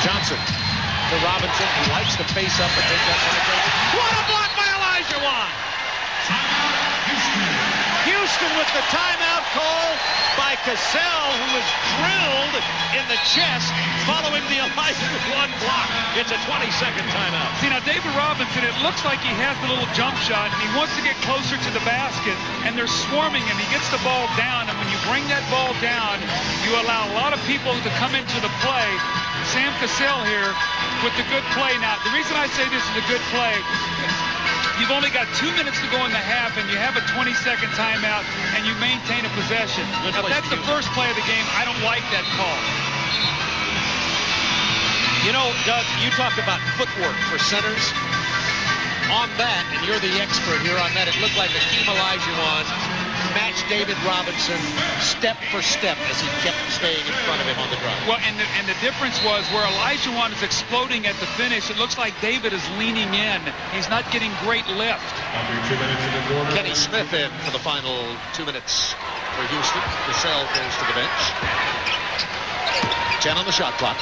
Johnson to Robinson. He likes to face up and take that penetration. What a block by Olajuwon! Houston with the timeout call by Cassell, who was drilled in the chest following the Olajuwon block. It's a 20-second timeout. See, now David Robinson, it looks like he has the little jump shot, and he wants to get closer to the basket, and they're swarming him. He gets the ball down, and when you bring that ball down, you allow a lot of people to come into the play. Sam Cassell here with the good play. Now, the reason I say this is a good play, you've only got 2 minutes to go in the half, and you have a 20-second timeout, and you maintain a possession. Now, if that's the first play of the game, I don't like that call. You know, Doug, you talked about footwork for centers. On that, and you're the expert here on that, it looked like Hakeem Olajuwon matched David Robinson step for step as he kept staying in front of him on the drive. Well, and the difference was where Olajuwon is exploding at the finish, it looks like David is leaning in. He's not getting great lift. Kenny Smith in for the final 2 minutes for Houston. Cassell goes to the bench. 10 on the shot clock.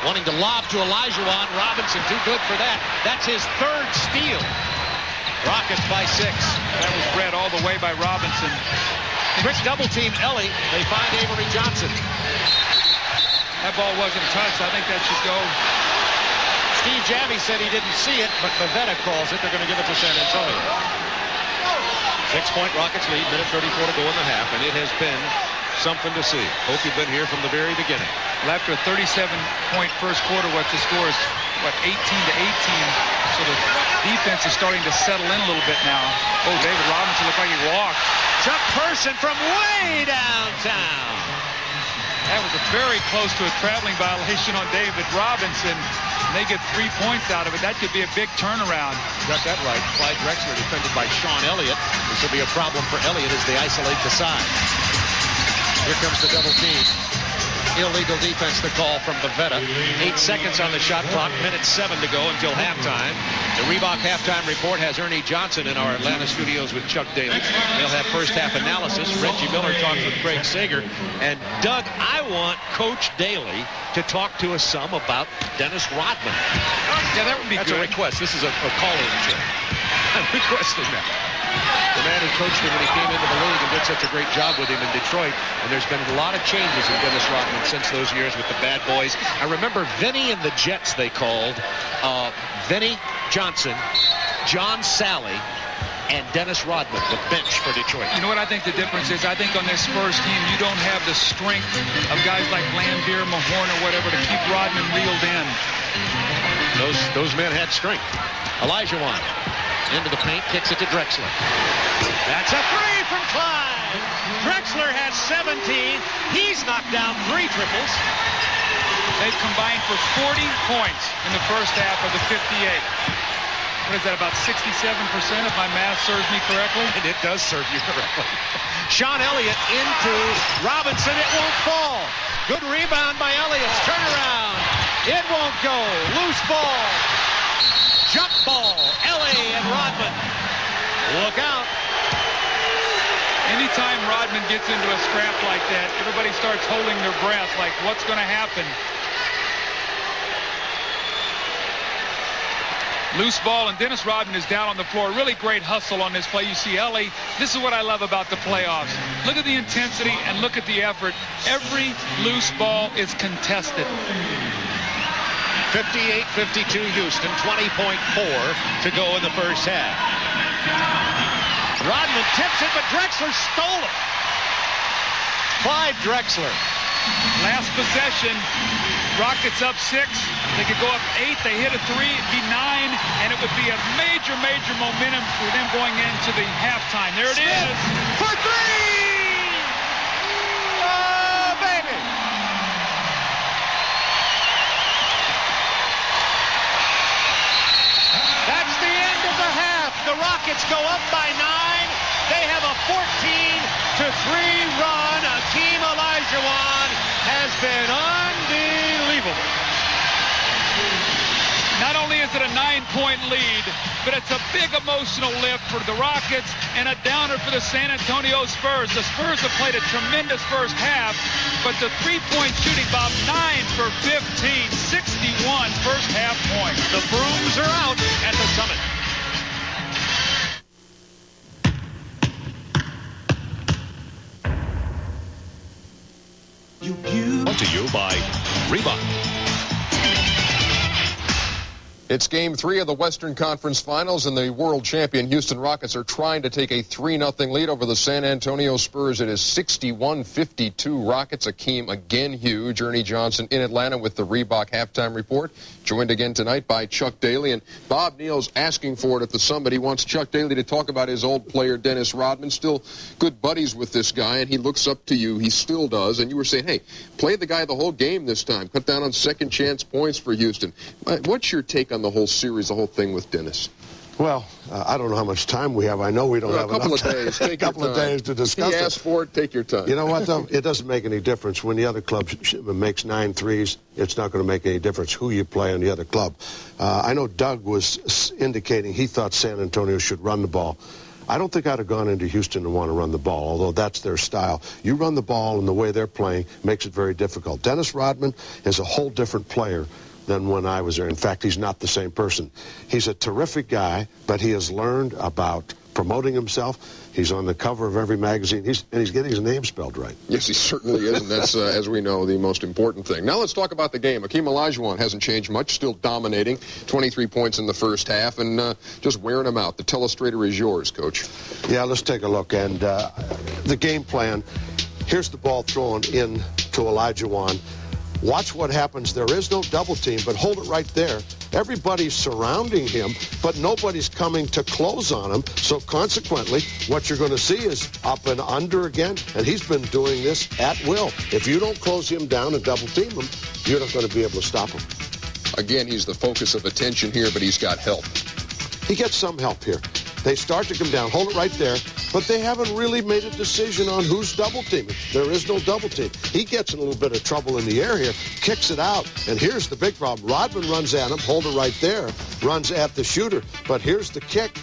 Wanting to lob to Olajuwon. Robinson too good for that. That's his 3rd steal. Rockets by 6. That was read all the way by Robinson. Quick double team Ellie. They find Avery Johnson. That ball wasn't touched. I think that should go. Steve Javie said he didn't see it, but Bavetta calls it. They're going to give it to San Antonio. 6-point Rockets lead. Minute 34 to go in the half, and it has been something to see. Hope you've been here from the very beginning. Well, after a 37-point first quarter, what the score is, 18 to 18. So the defense is starting to settle in a little bit now. Oh, David Robinson looked like he walked. Chuck Person from way downtown. That was very close to a traveling violation on David Robinson. And they get 3 points out of it. That could be a big turnaround. Got that right. Clyde Drexler defended by Sean Elliott. This will be a problem for Elliott as they isolate the side. Here comes the double team. Illegal defense to call from Bavetta. 8 seconds on the shot clock. Minute 7 to go until halftime. The Reebok halftime report has Ernie Johnson in our Atlanta studios with Chuck Daly. They'll have first half analysis. Reggie Miller talks with Craig Sager. And Doug, I want Coach Daly to talk to us some about Dennis Rodman. Yeah, that would be That's good. a request. This is a call-in show. I'm requesting that. The man who coached him when he came into the league and did such a great job with him in Detroit. And there's been a lot of changes in Dennis Rodman since those years with the Bad Boys. I remember Vinny and the Jets they called. Vinny Johnson, John Sally, and Dennis Rodman, the bench for Detroit. You know what I think the difference is? I think on this Spurs team, you don't have the strength of guys like Lambeer, Mahorn, or whatever to keep Rodman reeled in. Those men had strength. Olajuwon into the paint, kicks it to Drexler. That's a 3 from Clyde. Drexler has 17. He's knocked down 3 triples. They've combined for 40 points in the first half of the 58. What is that, about 67% if my math serves me correctly? And it does serve you correctly. Sean Elliott into Robinson. It won't fall. Good rebound by Elliott's turnaround. It won't go. Loose ball. Jump ball. Ellie and Rodman. Look out. Anytime Rodman gets into a scrap like that, everybody starts holding their breath like, what's going to happen? Loose ball, and Dennis Rodman is down on the floor. Really great hustle on this play. You see Ellie. This is what I love about the playoffs. Look at the intensity and look at the effort. Every loose ball is contested. 58-52 Houston, 20.4 to go in the first half. Rodman tips it, but Drexler stole it. Clyde Drexler. Last possession, Rockets up 6. They could go up 8. They hit a 3, it'd be 9, and it would be a major, major momentum for them going into the halftime. There it is. For 3! Oh, baby! That's the end of the half. The Rockets go up by 9. They have a 14 been unbelievable. Not only is it a 9-point lead, but it's a big emotional lift for the Rockets and a downer for the San Antonio Spurs. The Spurs have played a tremendous first half, but the three-point shooting, Bob, 9 for 15, 61 first half points. The brooms are out at the Summit. Brought to you by Reebok. It's Game 3 of the Western Conference Finals, and the world champion Houston Rockets are trying to take a 3-0 lead over the San Antonio Spurs. It is 61-52 Rockets. Akeem again huge. Ernie Johnson in Atlanta with the Reebok halftime report. Joined again tonight by Chuck Daly. And Bob Neal's asking for it at the Summit. He wants Chuck Daly to talk about his old player, Dennis Rodman. Still good buddies with this guy, and he looks up to you. He still does. And you were saying, hey, play the guy the whole game this time. Cut down on second chance points for Houston. What's your take on the whole series, the whole thing with Dennis? Well, I don't know how much time we have. I know we don't have enough time. A couple of days to discuss it. He asked for it. Take your time. You know what, though? It doesn't make any difference. When the other club makes 9 threes, it's not going to make any difference who you play on the other club. I know Doug was indicating he thought San Antonio should run the ball. I don't think I'd have gone into Houston and want to run the ball, although that's their style. You run the ball, and the way they're playing makes it very difficult. Dennis Rodman is a whole different player than when I was there. In fact, he's not the same person. He's a terrific guy, but he has learned about promoting himself. He's on the cover of every magazine, and he's getting his name spelled right. Yes, he certainly is, and that's, as we know, the most important thing. Now let's talk about the game. Akeem Olajuwon hasn't changed much, still dominating, 23 points in the first half, and just wearing them out. The telestrator is yours, Coach. Yeah, let's take a look. And the game plan, here's the ball thrown in to Olajuwon. Watch what happens. There is no double team, but hold it right there. Everybody's surrounding him, but nobody's coming to close on him. So consequently, what you're going to see is up and under again, and he's been doing this at will. If you don't close him down and double team him, you're not going to be able to stop him. Again, he's the focus of attention here, but he's got help. He gets some help here. They start to come down, hold it right there, but they haven't really made a decision on who's double teaming. There is no double team. He gets in a little bit of trouble in the air here, kicks it out, and here's the big problem. Rodman runs at him, hold it right there, runs at the shooter, but here's the kick.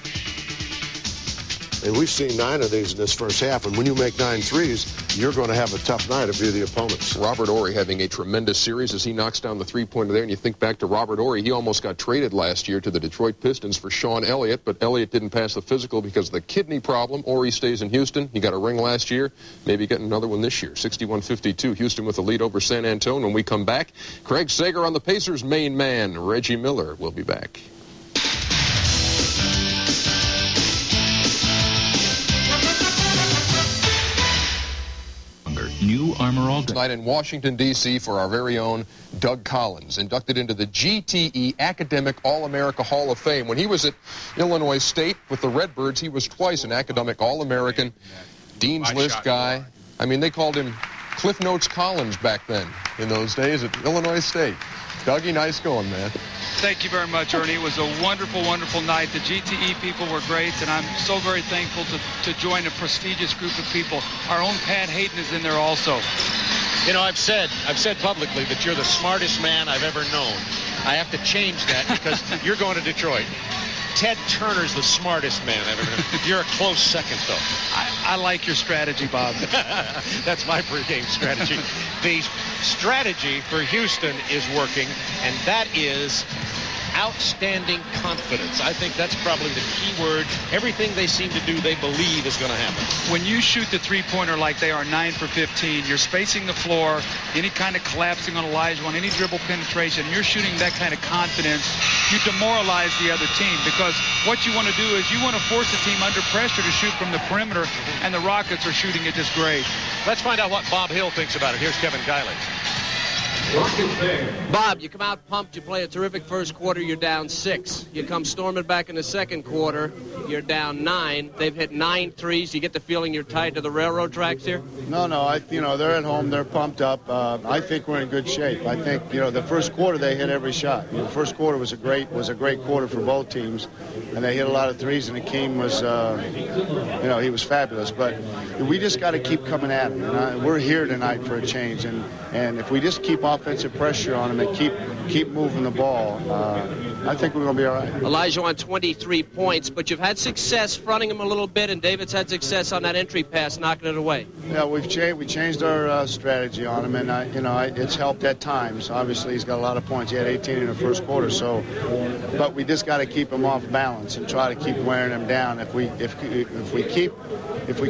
And we've seen 9 of these in this first half, and when you make 9 threes, you're going to have a tough night if you're the opponents. Robert Horry having a tremendous series as he knocks down the three-pointer there, and you think back to Robert Horry, he almost got traded last year to the Detroit Pistons for Sean Elliott, but Elliott didn't pass the physical because of the kidney problem. Horry stays in Houston. He got a ring last year, maybe getting another one this year. 61-52, Houston with the lead over San Antonio. When we come back, Craig Sager on the Pacers' main man, Reggie Miller, will be back. New Armor All Day. Tonight in Washington, D.C. for our very own Doug Collins, inducted into the GTE Academic All-America Hall of Fame. When he was at Illinois State with the Redbirds, he was twice an Academic All-American, Dean's List guy. I mean, they called him Cliff Notes Collins back then, in those days at Illinois State. Dougie, nice going, man. Thank you very much, Ernie. It was a wonderful, wonderful night. The GTE people were great, and I'm so very thankful to join a prestigious group of people. Our own Pat Hayden is in there also. You know, I've said publicly that you're the smartest man I've ever known. I have to change that because you're going to Detroit. Ted Turner's the smartest man I've ever known. You're a close second, though. I like your strategy, Bob. That's my pregame strategy. The strategy for Houston is working, and that is outstanding confidence. I think that's probably the key word. Everything they seem to do, they believe is going to happen. When you shoot the three-pointer like they are 9 for 15, you're spacing the floor, any kind of collapsing on Olajuwon, any dribble penetration, you're shooting that kind of confidence, you demoralize the other team, because what you want to do is you want to force the team under pressure to shoot from the perimeter, and the Rockets are shooting it just great. Let's find out what Bob Hill thinks about it. Here's Kevin Kiley. Bob, you come out pumped, you play a terrific first quarter, you're down 6. You come storming back in the second quarter, you're down 9. They've hit 9 threes. You get the feeling you're tied to the railroad tracks here? No, they're at home, they're pumped up. I think we're in good shape. I think, the first quarter they hit every shot. The first quarter was a great quarter for both teams, and they hit a lot of threes, and Akeem was, he was fabulous. But we just got to keep coming at him. And we're here tonight for a change, and if we just keep offensive pressure on him and keep moving the ball, I think we're going to be all right. Elijah on 23 points, but you've had success fronting him a little bit, and David's had success on that entry pass, knocking it away. Yeah, we changed our strategy on him, and it's helped at times. Obviously, he's got a lot of points. He had 18 in the first quarter, but we just got to keep him off balance and try to keep wearing him down. If we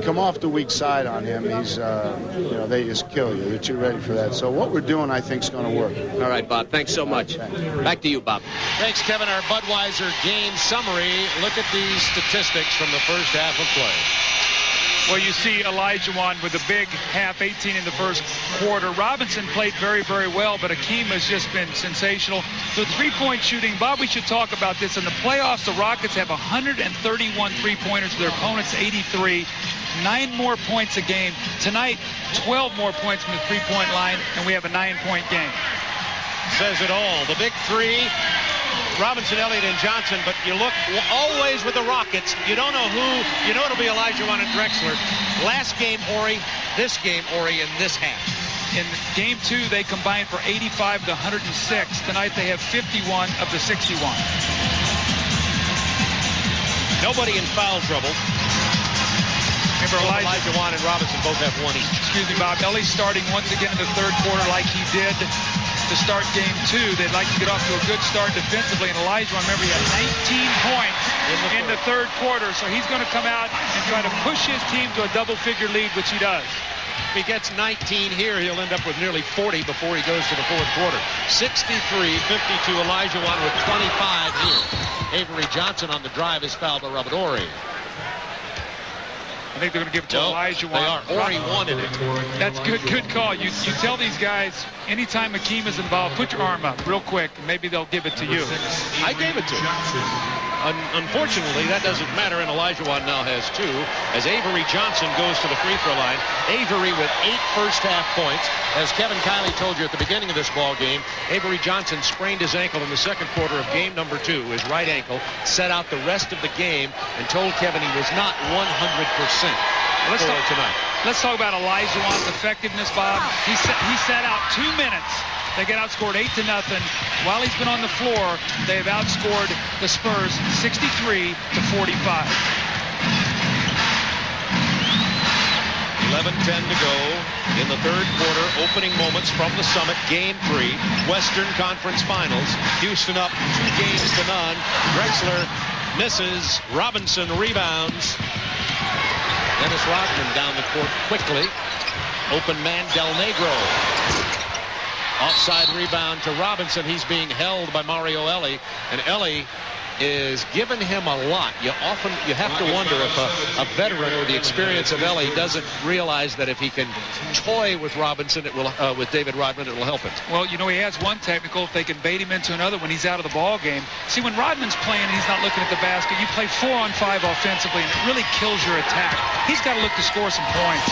come off the weak side on him, he's they just kill you. They're too ready for that. So what we're doing, I think, is going to work. All right, Bob. Thanks so much. Back to you, Bob. Thanks, Kevin. Our Budweiser game summary. Look at these statistics from the first half of play. Well, you see Olajuwon with a big half, 18 in the first quarter. Robinson played very, very well, but Akeem has just been sensational. The three-point shooting, Bob, we should talk about this. In the playoffs, the Rockets have 131 three-pointers to their opponents' 83. 9 more points a game. Tonight, 12 more points from the three-point line, and we have a 9-point game. Says it all. The big three, Robinson, Elliott, and Johnson, but you look always with the Rockets. You don't know who. You know it'll be Olajuwon and Drexler. Last game, Horry. This game, Horry, in this half. In game 2, they combined for 85 to 106. Tonight, they have 51 of the 61. Nobody in foul trouble. Remember, Olajuwon and Robinson both have 1 each. Excuse me, Bob. Ellie's starting once again in the third quarter like he did to start game 2. They'd like to get off to a good start defensively. And Olajuwon, remember, he had 19 points in the third quarter. So he's going to come out and try to push his team to a double-figure lead, which he does. If he gets 19 here, he'll end up with nearly 40 before he goes to the fourth quarter. 63-52, Olajuwon with 25 here. Avery Johnson on the drive is fouled by Robert Horry. I think they're going to give it to Olajuwon. They are. Horry wanted it. That's good call. You tell these guys, anytime Akeem is involved, put your arm up real quick, and maybe they'll give it to you. I gave it to him. Unfortunately, that doesn't matter, and Olajuwon now has 2, as Avery Johnson goes to the free throw line. Avery with 8 first-half points. As Kevin Kiley told you at the beginning of this ball game, Avery Johnson sprained his ankle in the second quarter of game number 2, his right ankle, set out the rest of the game, and told Kevin he was not 100% tonight. Let's talk about Olajuwon's effectiveness, Bob. He sat out 2 minutes. They get outscored 8-0. While he's been on the floor, they've outscored the Spurs 63-45. 11:10 to go in the third quarter. Opening moments from the Summit. Game 3, Western Conference Finals. Houston up 2-0. Drexler misses. Robinson rebounds. Dennis Rodman down the court quickly. Open man Del Negro. Offside rebound to Robinson. He's being held by Mario Elie, and Elie is giving him a lot. You have to wonder if a veteran with the experience of Elie doesn't realize that if he can toy with Robinson, with David Rodman, it will help him. Well, he has one technical. If they can bait him into another when he's out of the ball game. See, when Rodman's playing and he's not looking at the basket, you play 4-on-5 offensively, and it really kills your attack. He's got to look to score some points.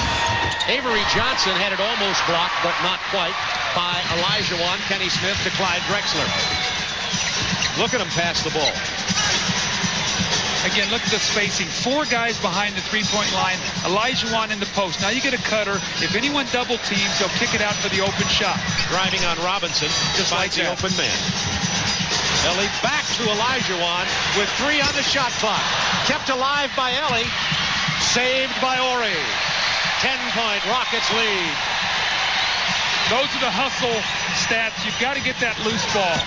Avery Johnson had it almost blocked, but not quite, by Olajuwon. Kenny Smith to Clyde Drexler. Look at him pass the ball. Again, look at the spacing. 4 guys behind the three-point line. Olajuwon in the post. Now you get a cutter. If anyone double teams, they'll kick it out for the open shot. Driving on Robinson. Just like the open man. Elie back to Olajuwon with 3 on the shot clock. Kept alive by Elie. Saved by Horry. 10-point Rockets lead. Those are the hustle stats. You've got to get that loose ball.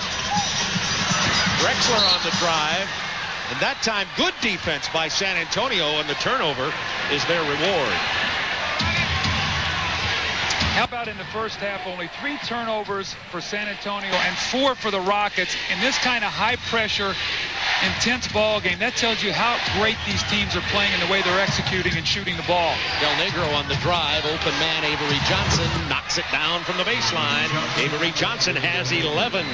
Drexler on the drive, and that time good defense by San Antonio, and the turnover is their reward. How about in the first half, only 3 turnovers for San Antonio and 4 for the Rockets. In this kind of high pressure, intense ball game. That tells you how great these teams are playing in the way they're executing and shooting the ball. Del Negro on the drive. Open man Avery Johnson knocks it down from the baseline. Avery Johnson has 11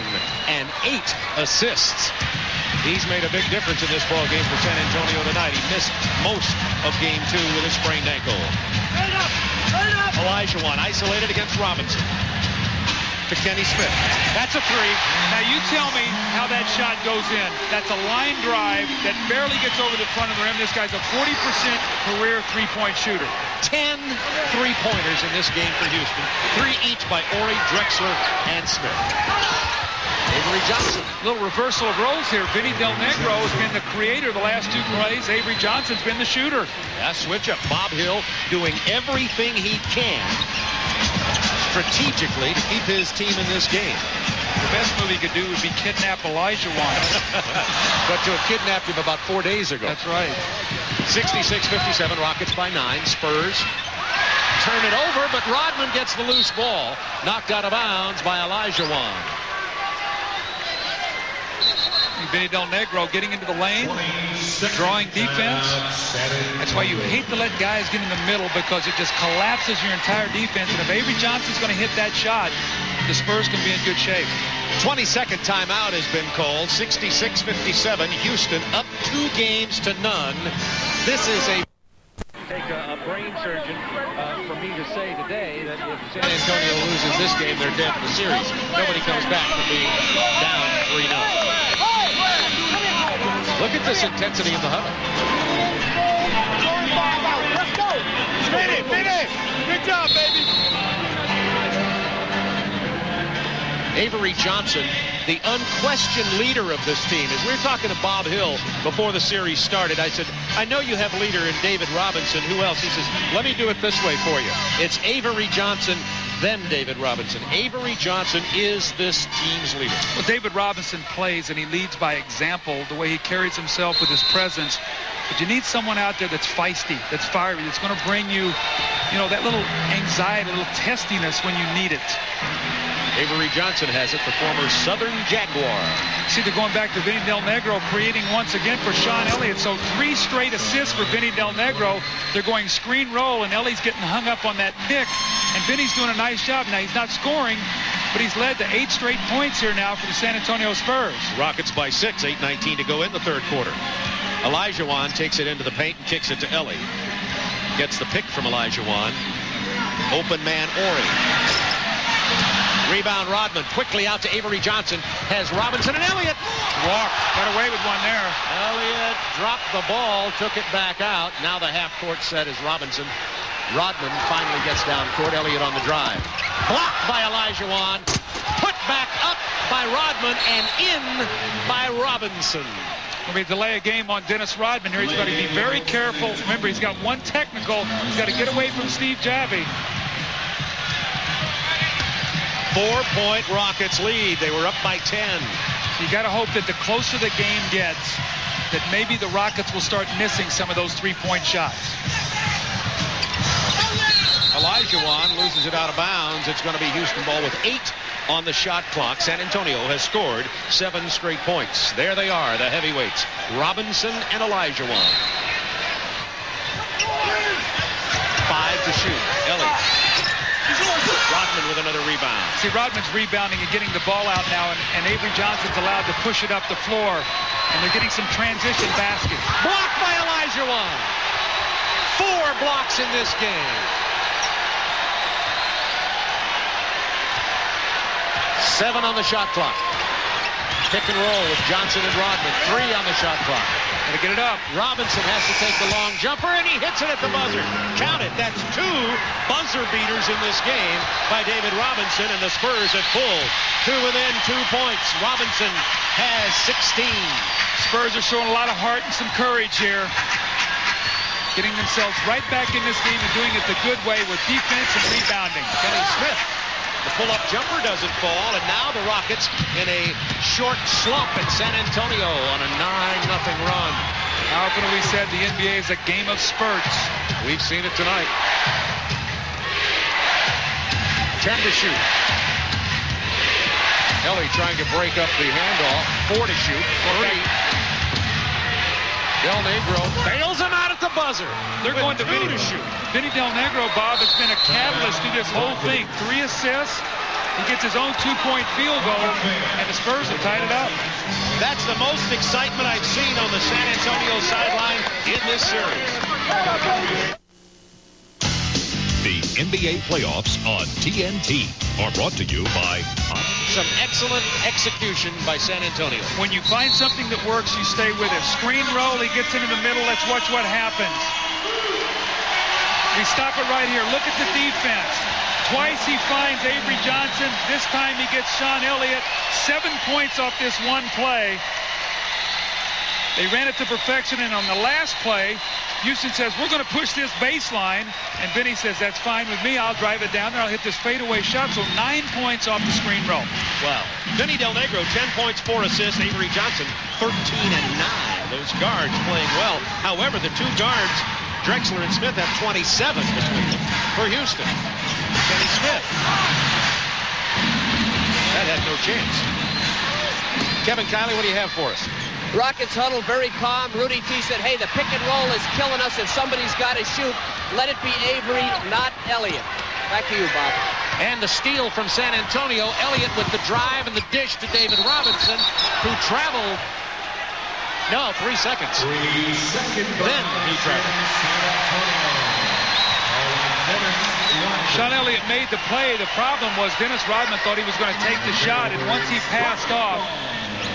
and 8 assists. He's made a big difference in this ball game for San Antonio tonight. He missed most of game 2 with a sprained ankle. Olajuwon isolated against Robinson. To Kenny Smith. That's a 3. Now you tell me how that shot goes in. That's a line drive that barely gets over the front of the rim. This guy's a 40% career three-point shooter. 10 three-pointers in this game for Houston. 3 each by Horry, Drexler, and Smith. Avery Johnson. A little reversal of roles here. Vinny Del Negro has been the creator of the last 2 plays. Avery Johnson's been the shooter. Yeah, switch up. Bob Hill doing everything he can strategically to keep his team in this game. The best move he could do would be kidnap Olajuwon. But to have kidnapped him about 4 days ago. That's right. 66-57, Rockets by 9. Spurs turn it over, but Rodman gets the loose ball. Knocked out of bounds by Olajuwon. Vinny Del Negro getting into the lane, drawing defense. That's why you hate to let guys get in the middle, because it just collapses your entire defense. And if Avery Johnson's going to hit that shot, the Spurs can be in good shape. 22nd timeout has been called. 66-57. Houston up 2 games to none. This is a... Take a brain surgeon for me to say today that if San Antonio loses this game, they're dead for the series. Nobody comes back from being down 3-0. Look at this intensity in the huddle. Let's go. Finish. Good job, baby. Avery Johnson, the unquestioned leader of this team. As we were talking to Bob Hill before the series started, I said, I know you have leader in David Robinson. Who else? He says, let me do it this way for you. It's Avery Johnson, then David Robinson. Avery Johnson is this team's leader. Well, David Robinson plays, and he leads by example, the way he carries himself with his presence. But you need someone out there that's feisty, that's fiery, that's going to bring you, that little anxiety, a little testiness when you need it. Avery Johnson has it, the former Southern Jaguar. See, they're going back to Vinny Del Negro, creating once again for Sean Elliott. So 3 straight assists for Vinny Del Negro. They're going screen roll, and Elliott's getting hung up on that pick. And Vinny's doing a nice job. Now, he's not scoring, but he's led to 8 straight points here now for the San Antonio Spurs. Rockets by 6, 8:19 to go in the third quarter. Olajuwon takes it into the paint and kicks it to Ellie. Gets the pick from Olajuwon. Open man, Horry. Rebound, Rodman quickly out to Avery Johnson. Has Robinson and Elliott. Walked. Got away with one there. Elliott dropped the ball, took it back out. Now the half-court set is Robinson. Rodman finally gets down court. Elliott on the drive. Blocked by Olajuwon. Put back up by Rodman and in by Robinson. When we delay a game on Dennis Rodman here, he's got to be very careful. Remember, he's got 1 technical. He's got to get away from Steve Javy. 4-point Rockets lead. They were up by 10. You got to hope that the closer the game gets, that maybe the Rockets will start missing some of those 3-point shots. Olajuwon loses it out of bounds. It's going to be Houston ball with 8 on the shot clock. San Antonio has scored 7 straight points. There they are, the heavyweights, Robinson and Olajuwon. 5 to shoot. Elliott. Rodman with another rebound. See, Rodman's rebounding and getting the ball out now, and Avery Johnson's allowed to push it up the floor, and they're getting some transition baskets. Blocked by Olajuwon. 4 blocks in this game. 7 on the shot clock. Pick and roll with Johnson and Rodman. 3 on the shot clock. Gotta get it up. Robinson has to take the long jumper, and he hits it at the buzzer. Count it. That's 2 buzzer beaters in this game by David Robinson, and the Spurs have pulled to within 2 points. Robinson has 16. Spurs are showing a lot of heart and some courage here. Getting themselves right back in this game and doing it the good way with defense and rebounding. Kenny Smith. The pull-up jumper doesn't fall, and now the Rockets in a short slump in San Antonio on a 9-0 run. How often have we said the NBA is a game of spurts? We've seen it tonight. 10 to shoot. Ellie trying to break up the handoff. 4 to shoot. 3. Del Negro bails him out at the buzzer. They're going to Vinny to shoot. Vinny Del Negro, Bob, has been a catalyst through this whole thing. 3 assists. He gets his own 2-point field goal, and the Spurs have tied it up. That's the most excitement I've seen on the San Antonio sideline in this series. The NBA playoffs on TNT are brought to you by some excellent execution by San Antonio. When you find something that works, you stay with it. Screen roll, he gets into the middle. Let's watch what happens. We stop it right here. Look at the defense. Twice he finds Avery Johnson. This time he gets Sean Elliott. 7 points off this one play. They ran it to perfection, and on the last play, Houston says, we're going to push this baseline. And Vinny says, that's fine with me. I'll drive it down there. I'll hit this fadeaway shot. So 9 points off the screen roll. Wow. Vinny Del Negro, 10 points, 4 assists. Avery Johnson, 13 and 9. Those guards playing well. However, the 2 guards, Drexler and Smith, have 27 between them for Houston. Kenny Smith. That had no chance. Kevin Kiley, what do you have for us? Rockets huddle very calm. Rudy T said, hey, the pick and roll is killing us. If somebody's got to shoot, let it be Avery, not Elliott. Back to you, Bob. And the steal from San Antonio. Elliott with the drive and the dish to David Robinson, who traveled. No, 3 seconds. 3 seconds. Then he traveled. Sean Elliott made the play. The problem was Dennis Rodman thought he was going to take the shot, and once he passed off,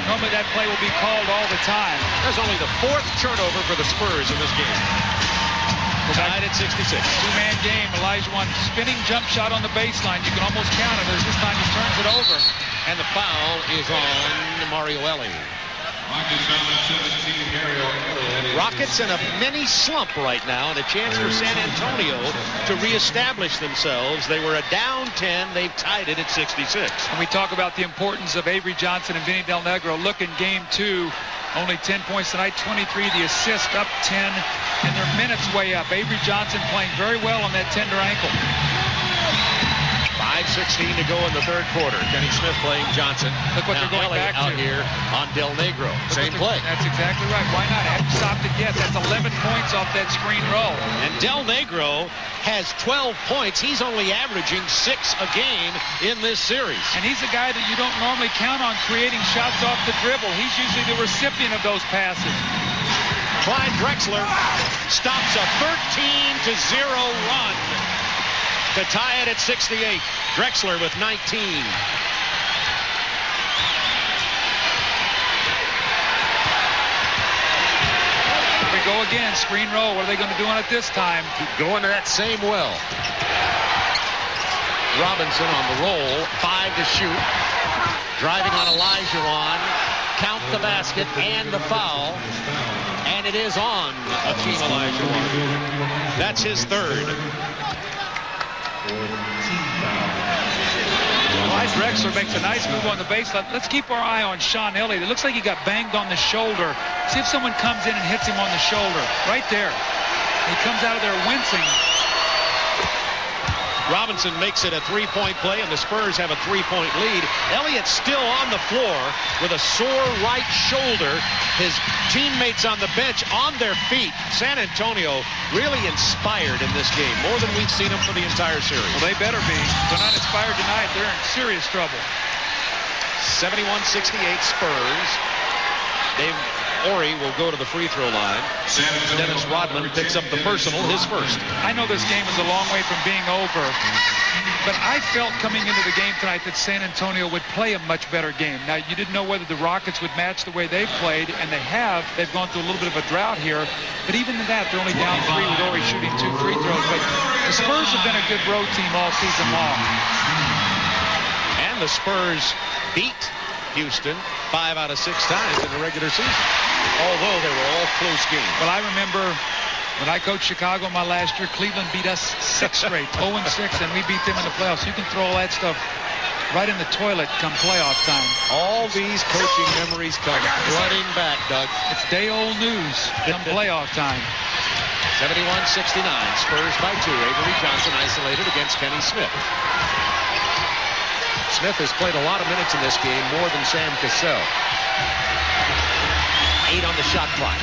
normally that play will be called all the time. There's only the 4th turnover for the Spurs in this game. Tied at 66. 2-man game. Olajuwon spinning jump shot on the baseline. You can almost count it as this time he turns it over. And the foul is on Mario Elie. Rockets in a mini slump right now, and a chance for San Antonio to reestablish themselves. They were a down 10. They've tied it at 66. And we talk about the importance of Avery Johnson and Vinny Del Negro. Look in game 2, only 10 points tonight, 23. The assist up 10, and their minutes way up. Avery Johnson playing very well on that tender ankle. 5:16 to go in the 3rd quarter. Kenny Smith playing Johnson. Look what they're going back out to here on Del Negro. Same play. That's exactly right. Why not? Haven't stopped it yet. That's 11 points off that screen roll. And Del Negro has 12 points. He's only averaging 6 a game in this series. And he's a guy that you don't normally count on creating shots off the dribble. He's usually the recipient of those passes. Clyde Drexler stops a 13-0 run to tie it at 68. Drexler with 19. Here we go again. Screen roll. What are they going to do on it this time? Keep going to that same well. Robinson on the roll. 5 to shoot. Driving on Olajuwon. Count the basket and the foul. And it is on Akeem Olajuwon. That's his 3rd. Clyde Drexler makes a nice move on the baseline. Let's keep our eye on Sean Elliott. It looks like he got banged on the shoulder. See if someone comes in and hits him on the shoulder. Right there. He comes out of there wincing. Robinson makes it a 3-point play, and the Spurs have a 3-point lead. Elliott's still on the floor with a sore right shoulder. His teammates on the bench on their feet. San Antonio really inspired in this game, more than we've seen them for the entire series. Well, they better be. If they're not inspired tonight, they're in serious trouble. 71-68 Spurs. Dave Ori will go to the free throw line. Dennis Rodman picks up the personal, his first. I know this game is a long way from being over, but I felt coming into the game tonight that San Antonio would play a much better game. Now, you didn't know whether the Rockets would match the way they've played, and they have. They've gone through a little bit of a drought here, but even in that, they're only down 3 with Ori shooting 2 free throws. But the Spurs have been a good road team all season long. And the Spurs beat Houston 5 out of 6 times in the regular season, although they were all close games. Well, I remember when I coached Chicago my last year, Cleveland beat us 6 straight, 0-6, and we beat them in the playoffs. You can throw all that stuff right in the toilet come playoff time. All these coaching memories come flooding back, Doug. It's day-old news come playoff time. 71-69, Spurs by 2. Avery Johnson isolated against Kenny Smith. Smith has played a lot of minutes in this game, more than Sam Cassell. 8 on the shot clock.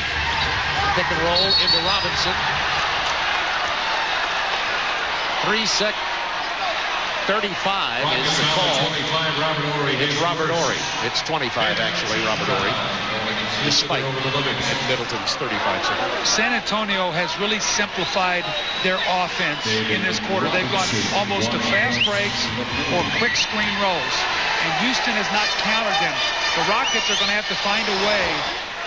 pick and roll into Robinson. 3-sec 35 is the call. It's Robert Horry. It's 25, actually, Robert Horry. Despite Middleton's 35 seconds. San Antonio has really simplified their offense in this quarter. They've gone almost to fast breaks or quick screen rolls. And Houston has not countered them. The Rockets are going to have to find a way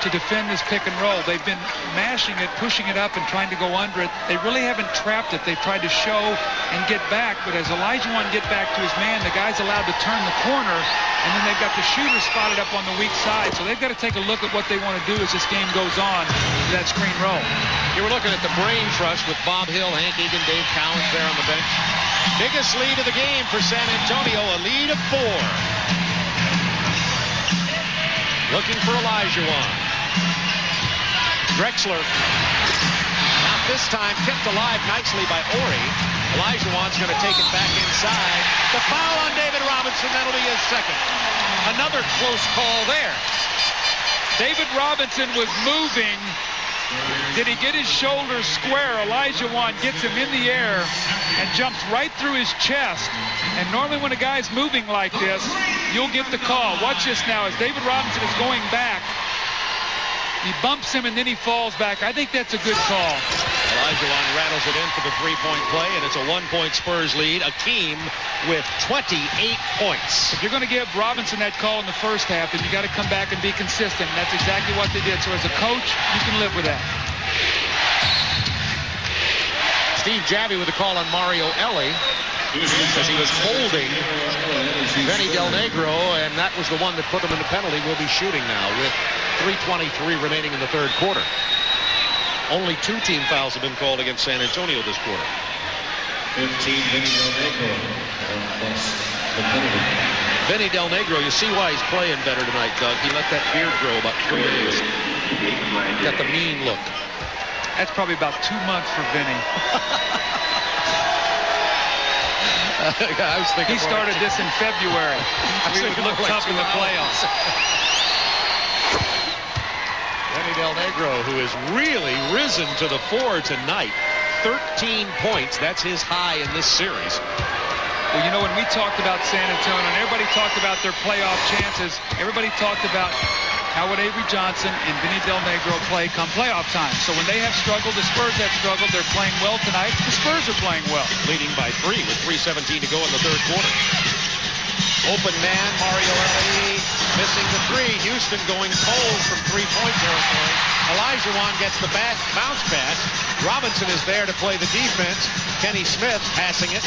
to defend this pick and roll. They've been mashing it, pushing it up, and trying to go under it. They really haven't trapped it. They've tried to show and get back, but as Olajuwon get back to his man, the guy's allowed to turn the corner, and then they've got the shooter spotted up on the weak side. So they've got to take a look at what they want to do as this game goes on to that screen roll. You were looking at the brain trust with Bob Hill, Hank Egan, Dave Cowens there on the bench. Biggest lead of the game for San Antonio, a lead of 4. Looking for Olajuwon. Drexler, not this time, kept alive nicely by Horry. Olajuwon's going to take it back inside. The foul on David Robinson, that'll be his second. Another close call there. David Robinson was moving. Did he get his shoulders square? Olajuwon gets him in the air and jumps right through his chest. And normally when a guy's moving like this, you'll get the call. Watch this now as David Robinson is going back. He bumps him and then he falls back. I think that's a good call. Olajuwon rattles it in for the three-point play, and it's a 1-point Spurs lead. Akeem with 28 points. If you're going to give Robinson that call in the first half, then you got to come back and be consistent. And that's exactly what they did. So as a coach, you can live with that. Steve Javy with a call on Mario Elie because he was holding Benny Del Negro, and that was the one that put him in the penalty. Will be shooting now with 3:23 remaining in the third quarter. Only 2 team fouls have been called against San Antonio this quarter. 15, Benny Del Negro. Benny Del Negro, you see why he's playing better tonight, Doug. He let that beard grow about 3 days. Got the mean look. That's probably about 2 months for Benny. I was thinking he started this in February. He would look tough in the playoffs. Benny Del Negro, who has really risen to the fore tonight. 13 points. That's his high in this series. Well, you know, when we talked about San Antonio, and everybody talked about their playoff chances, everybody talked about how would Avery Johnson and Benny Del Negro play come playoff time. So when they have struggled, the Spurs have struggled. They're playing well tonight. The Spurs are playing well. Leading by 3 with 3:17 to go in the third quarter. Open man, Mario Elie missing the 3. Houston going cold from 3-point territory. Olajuwon gets the bounce pass. Robinson is there to play the defense. Kenny Smith passing it.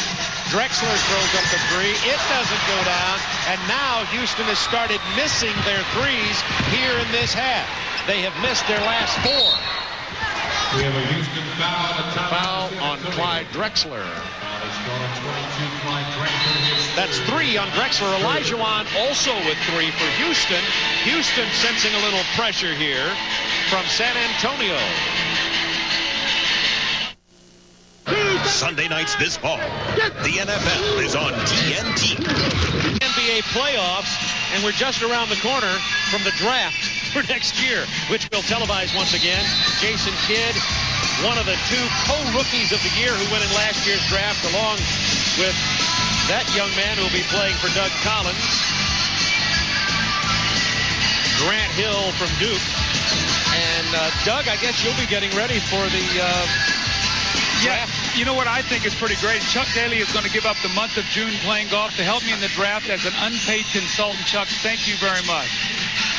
Drexler throws up the 3. It doesn't go down. And now Houston has started missing their 3s here in this half. They have missed their last 4. We have a Houston foul on Clyde Drexler. That's 3 on Drexler. Olajuwon also with 3 for Houston. Houston sensing a little pressure here from San Antonio. Sunday nights this fall, the NFL is on TNT. NBA playoffs, and we're just around the corner from the draft for next year, which we'll televise once again. Jason Kidd, one of the 2 co-rookies of the year who went in last year's draft, along with that young man who will be playing for Doug Collins. Grant Hill from Duke. And Doug, I guess you'll be getting ready for the draft. You know what I think is pretty great? Chuck Daly is going to give up the month of June playing golf to help me in the draft as an unpaid consultant. Chuck, thank you very much.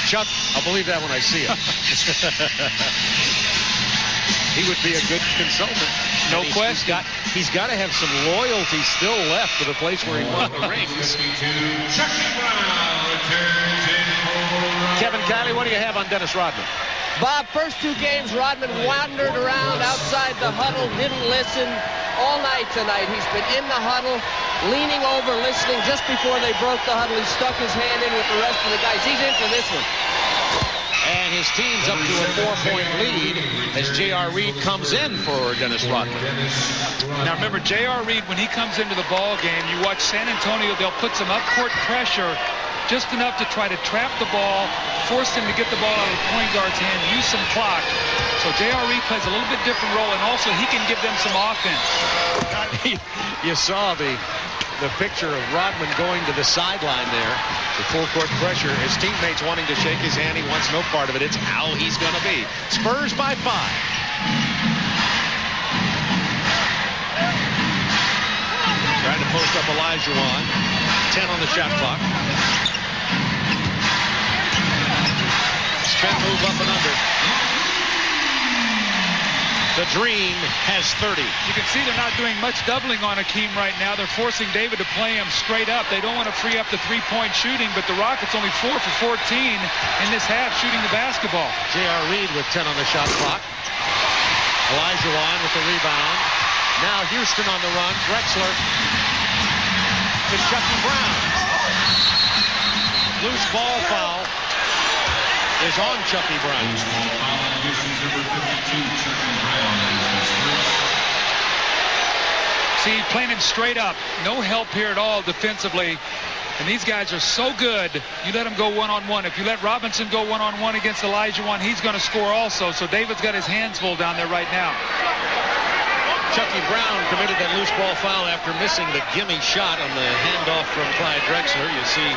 Chuck, I'll believe that when I see it. He would be a good consultant. No question. He's got to have some loyalty still left for the place where he won the rings. Kevin Kiley, what do you have on Dennis Rodman? Bob, first 2 games, Rodman wandered around outside the huddle, didn't listen all night tonight. He's been in the huddle, leaning over, listening just before they broke the huddle. He stuck his hand in with the rest of the guys. He's in for this one. And his team's up to a 4-point lead as J.R. Reed comes in for Dennis Rodman. Now remember, J.R. Reed, when he comes into the ball game, you watch San Antonio, they'll put some up-court pressure just enough to try to trap the ball, force him to get the ball out of the point guard's hand, use some clock. So J.R. Reed plays a little bit different role, and also he can give them some offense. You saw the picture of Rodman going to the sideline there. The full court pressure. His teammates wanting to shake his hand. He wants no part of it. It's how he's going to be. Spurs by 5. Trying to post up Olajuwon. 10 on the shot clock. Spin move up and under. The Dream has 30. You can see they're not doing much doubling on Hakeem right now. They're forcing David to play him straight up. They don't want to free up the three-point shooting, but the Rockets only 4 for 14 in this half shooting the basketball. J.R. Reed with 10 on the shot clock. Olajuwon with the rebound. Now Houston on the run. Drexler to Chucky Brown. Loose ball foul is on Chucky Brown. See, playing him straight up. No help here at all defensively. And these guys are so good. You let them go one-on-one. If you let Robinson go one-on-one against Olajuwon, he's going to score also. So David's got his hands full down there right now. Chucky Brown committed that loose ball foul after missing the gimme shot on the handoff from Clyde Drexler. You see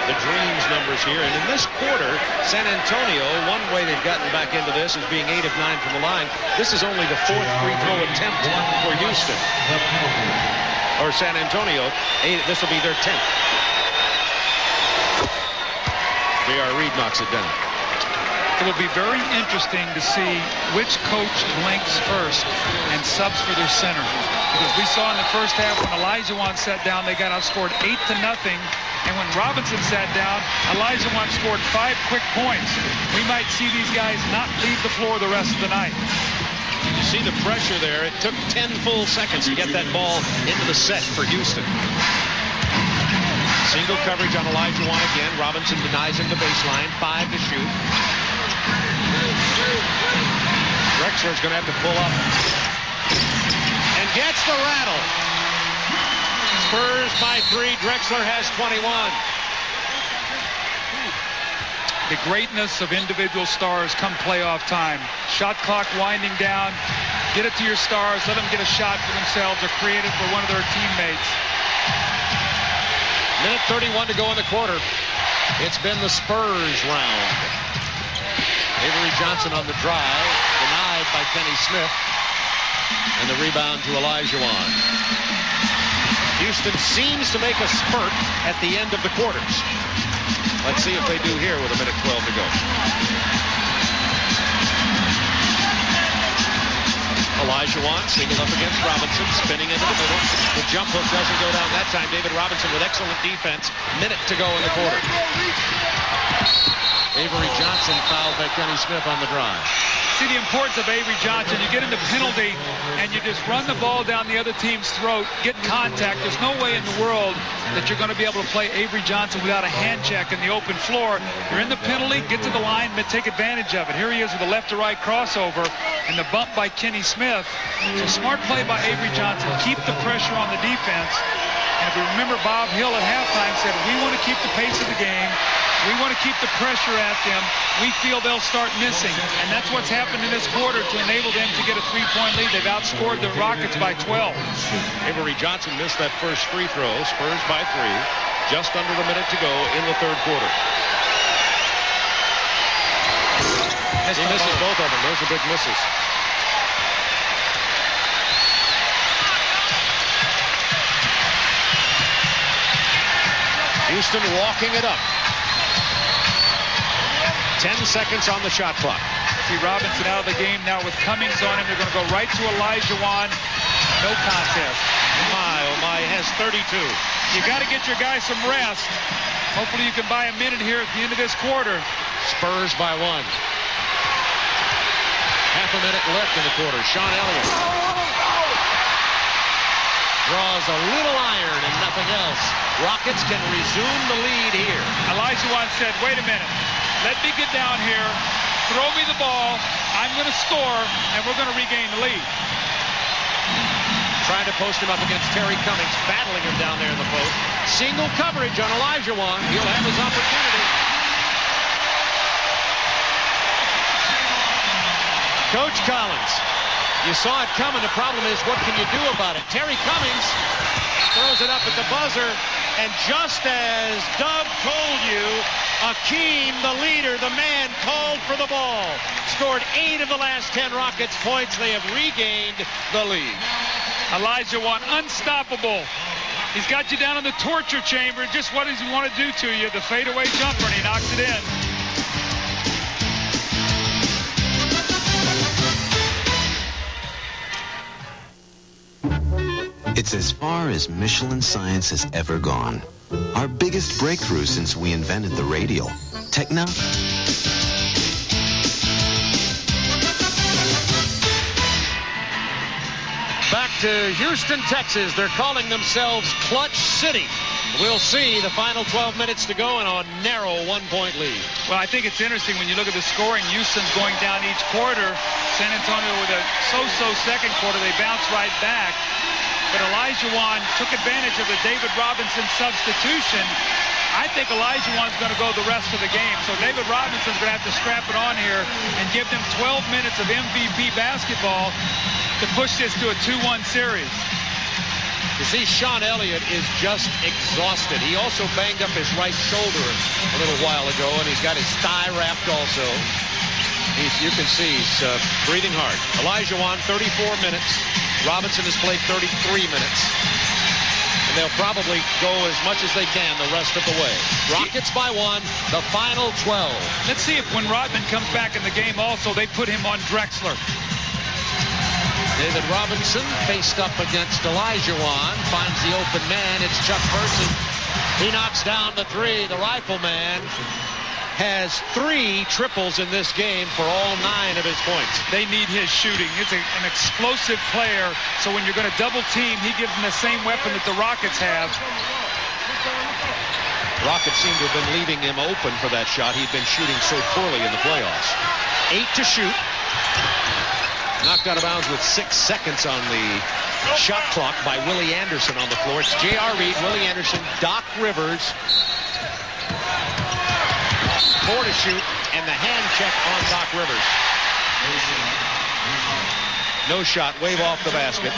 the Dreams numbers here. And in this quarter, San Antonio, one way they've gotten back into this is being 8 of 9 from the line. This is only the 4th free throw attempt for Houston. Or San Antonio. This will be their 10th. J.R. Reed knocks it down. It will be very interesting to see which coach blinks first and subs for their center. Because we saw in the first half when Olajuwon sat down, they got outscored 8-0. And when Robinson sat down, Olajuwon scored 5 quick points. We might see these guys not leave the floor the rest of the night. You see the pressure there. It took 10 full seconds to get that ball into the set for Houston. Single coverage on Olajuwon again. Robinson denies him the baseline. 5 to shoot. Drexler's going to have to pull up. And gets the rattle. Spurs by 3. Drexler has 21. The greatness of individual stars come playoff time. Shot clock winding down. Get it to your stars. Let them get a shot for themselves or create it for one of their teammates. Minute 31 to go in the quarter. It's been the Spurs round. Avery Johnson on the drive. Denied by Kenny Smith. And the rebound to Olajuwon. Houston seems to make a spurt at the end of the quarters. Let's see if they do here with a minute 12 to go. Olajuwon singled up against Robinson, spinning into the middle. The jump hook doesn't go down that time. David Robinson with excellent defense. Minute to go in the quarter. Avery Johnson fouled by Kenny Smith on the drive. See the importance of Avery Johnson. You get into penalty and you just run the ball down the other team's throat, get contact. There's no way in the world that you're going to be able to play Avery Johnson without a hand check in the open floor. You're in the penalty, get to the line, but take advantage of it. Here he is with a left to right crossover and the bump by Kenny Smith. So smart play by Avery Johnson. Keep the pressure on the defense. And if we remember, Bob Hill at halftime said, we want to keep the pace of the game. We want to keep the pressure at them. We feel they'll start missing. And that's what's happened in this quarter to enable them to get a 3-point lead. They've outscored the Rockets by 12. Avery Johnson missed that first free throw. Spurs by 3. Just under a minute to go in the third quarter. He misses both of them. Those are big misses. Houston walking it up. 10 seconds on the shot clock. See Robinson out of the game now with Cummings on him. They're going to go right to Olajuwon. No contest. Oh my, has 32. You got to get your guys some rest. Hopefully you can buy a minute here at the end of this quarter. Spurs by 1. Half a minute left in the quarter. Sean Elliott draws a little iron and nothing else. Rockets can resume the lead here. Olajuwon said, wait a minute. Let me get down here, throw me the ball, I'm going to score, and we're going to regain the lead. Trying to post him up against Terry Cummings, battling him down there in the post. Single coverage on Olajuwon. He'll have his opportunity. Coach Collins, you saw it coming. The problem is, what can you do about it? Terry Cummings throws it up at the buzzer, and just as Doug told you, Akeem, the leader, the man, called for the ball. Scored 8 of the last 10 Rockets points. They have regained the lead. Olajuwon, unstoppable. He's got you down in the torture chamber. Just what does he want to do to you? The fadeaway jumper, and he knocks it in. It's as far as Michelin science has ever gone. Our biggest breakthrough since we invented the radial. Techno. Back to Houston, Texas. They're calling themselves Clutch City. We'll see. The final 12 minutes to go and a narrow 1-point lead. Well, I think it's interesting when you look at the scoring. Houston's going down each quarter. San Antonio with a so-so second quarter. They bounce right back. But Olajuwon took advantage of the David Robinson substitution. I think Olajuwon's going to go the rest of the game. So David Robinson's going to have to strap it on here and give them 12 minutes of MVP basketball to push this to a 2-1 series. You see, Sean Elliott is just exhausted. He also banged up his right shoulder a little while ago, and he's got his thigh wrapped also. You can see he's breathing hard. Olajuwon, 34 minutes. Robinson has played 33 minutes. And they'll probably go as much as they can the rest of the way. Rockets by 1, the final 12. Let's see if when Rodman comes back in the game also, they put him on Drexler. David Robinson faced up against Olajuwon. Finds the open man. It's Chuck Person. He knocks down the 3. The rifleman has 3 triples in this game for all 9 of his points. They need his shooting. He's an explosive player, so when you're going to double team, he gives them the same weapon that the Rockets have. Rockets seem to have been leaving him open for that shot. He'd been shooting so poorly in the playoffs. 8 to shoot. Knocked out of bounds with 6 seconds on the shot clock by Willie Anderson on the floor. It's J.R. Reed, Willie Anderson, Doc Rivers. 4 to shoot, and the hand check on Doc Rivers. No shot, wave off the basket.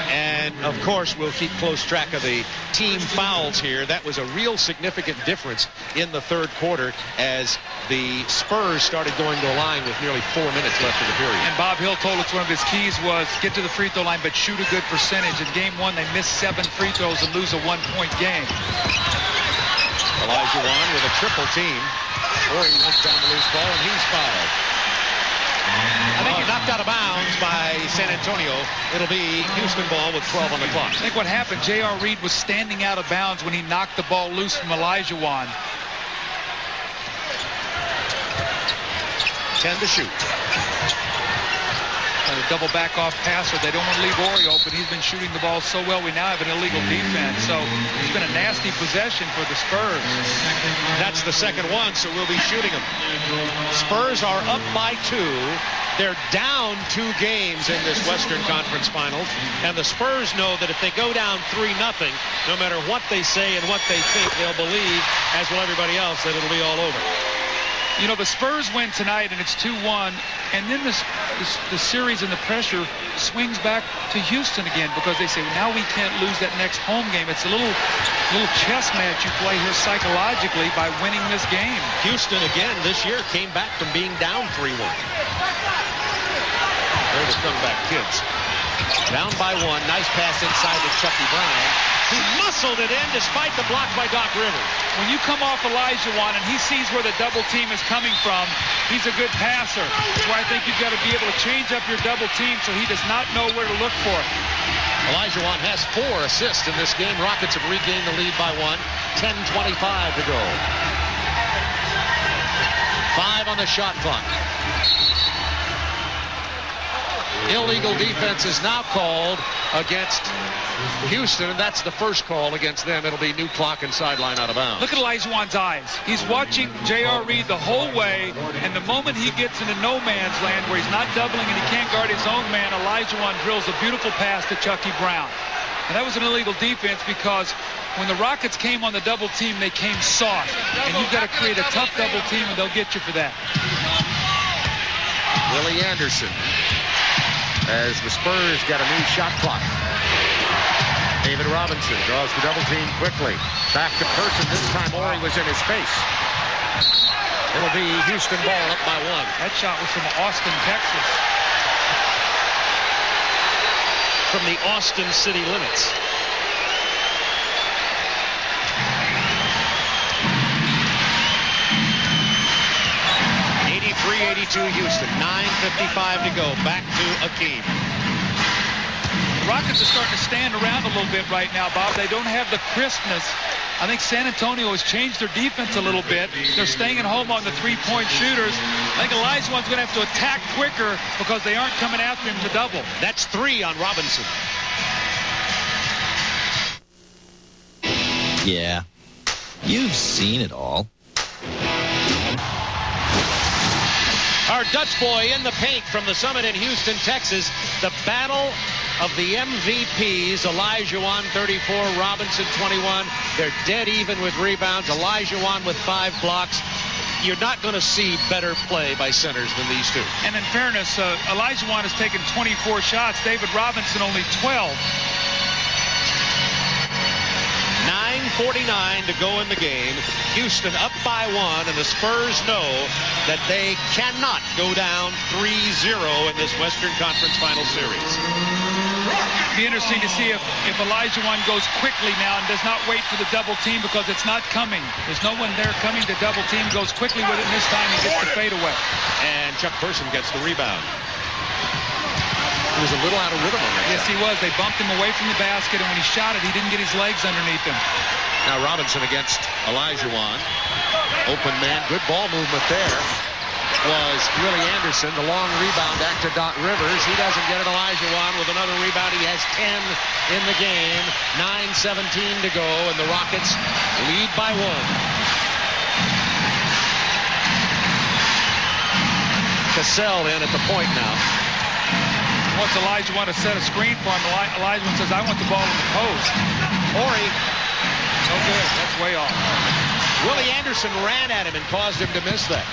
And, of course, we'll keep close track of the team fouls here. That was a real significant difference in the third quarter as the Spurs started going to a line with nearly 4 minutes left of the period. And Bob Hill told us one of his keys was get to the free throw line, but shoot a good percentage. In game 1, they missed 7 free throws and lose a 1-point game. Olajuwon with a triple team. Or he knocks down the loose ball, and he's fouled. I think he's knocked out of bounds by San Antonio. It'll be Houston ball with 12 on the clock. I think what happened, J.R. Reed was standing out of bounds when he knocked the ball loose from Olajuwon. 10 to shoot. A double back-off passer. They don't want to leave Ori open. He's been shooting the ball so well. We now have an illegal defense. So it's been a nasty possession for the Spurs. That's the second one, so we'll be shooting them. Spurs are up by 2. They're down 2 games in this Western Conference Finals. And the Spurs know that if they go down 3-0, no matter what they say and what they think, they'll believe, as will everybody else, that it'll be all over. You know, the Spurs win tonight, and it's 2-1, and then the series and the pressure swings back to Houston again because they say, now we can't lose that next home game. It's a little chess match you play here psychologically by winning this game. Houston, again, this year came back from being down 3-1. They're the comeback kids. Down by 1. Nice pass inside to Chucky Brown. He muscled it in despite the block by Doc Rivers. When you come off Olajuwon and he sees where the double team is coming from, he's a good passer. That's why I think you've got to be able to change up your double team so he does not know where to look for it. Olajuwon has 4 assists in this game. Rockets have regained the lead by 1. 10:25 to go. 5 on the shot clock. Illegal defense is now called against Houston, and that's the first call against them. It'll be new clock and sideline out of bounds. Look at Olajuwon's eyes. He's watching J.R. Reed the whole way, and the moment he gets into no man's land where he's not doubling and he can't guard his own man, Olajuwon drills a beautiful pass to Chucky Brown. And that was an illegal defense because when the Rockets came on the double team, they came soft. And you've got to create a tough double team, and they'll get you for that. Willie Anderson, as the Spurs got a new shot clock. David Robinson draws the double team quickly. Back to Person. This time Ori was in his face. It'll be Houston ball up by 1. That shot was from Austin, Texas. From the Austin city limits. Houston, 9:55 to go. Back to Akeem. The Rockets are starting to stand around a little bit right now, Bob. They don't have the crispness. I think San Antonio has changed their defense a little bit. They're staying at home on the three-point shooters. I think Olajuwon's going to have to attack quicker because they aren't coming after him to double. That's 3 on Robinson. Yeah, you've seen it all. Our Dutch boy in the paint from the Summit in Houston, Texas. The battle of the MVPs. Olajuwon 34, Robinson 21. They're dead even with rebounds. Olajuwon with 5 blocks. You're not going to see better play by centers than these two. And in fairness, Olajuwon has taken 24 shots. David Robinson only 12. 9:49 to go in the game. Houston up by 1, and the Spurs know that they cannot go down 3-0 in this Western Conference Final Series. It'd be interesting to see if Olajuwon goes quickly now and does not wait for the double team because it's not coming. There's no one there coming to double team. Goes quickly with it, and this time he gets the fadeaway. And Chuck Person gets the rebound. He was a little out of rhythm on that. Yes, he was. They bumped him away from the basket, and when he shot it, he didn't get his legs underneath him. Now Robinson against Olajuwon. Open man. Good ball movement there. Was Willie Anderson. The long rebound back to Doc Rivers. He doesn't get it. Olajuwon with another rebound. He has 10 in the game. 9:17 to go, and the Rockets lead by 1. Cassell in at the point now. Once Olajuwon to set a screen for him, Olajuwon says, I want the ball in the post. Ori. No good. That's way off. Willie Anderson ran at him and caused him to miss that.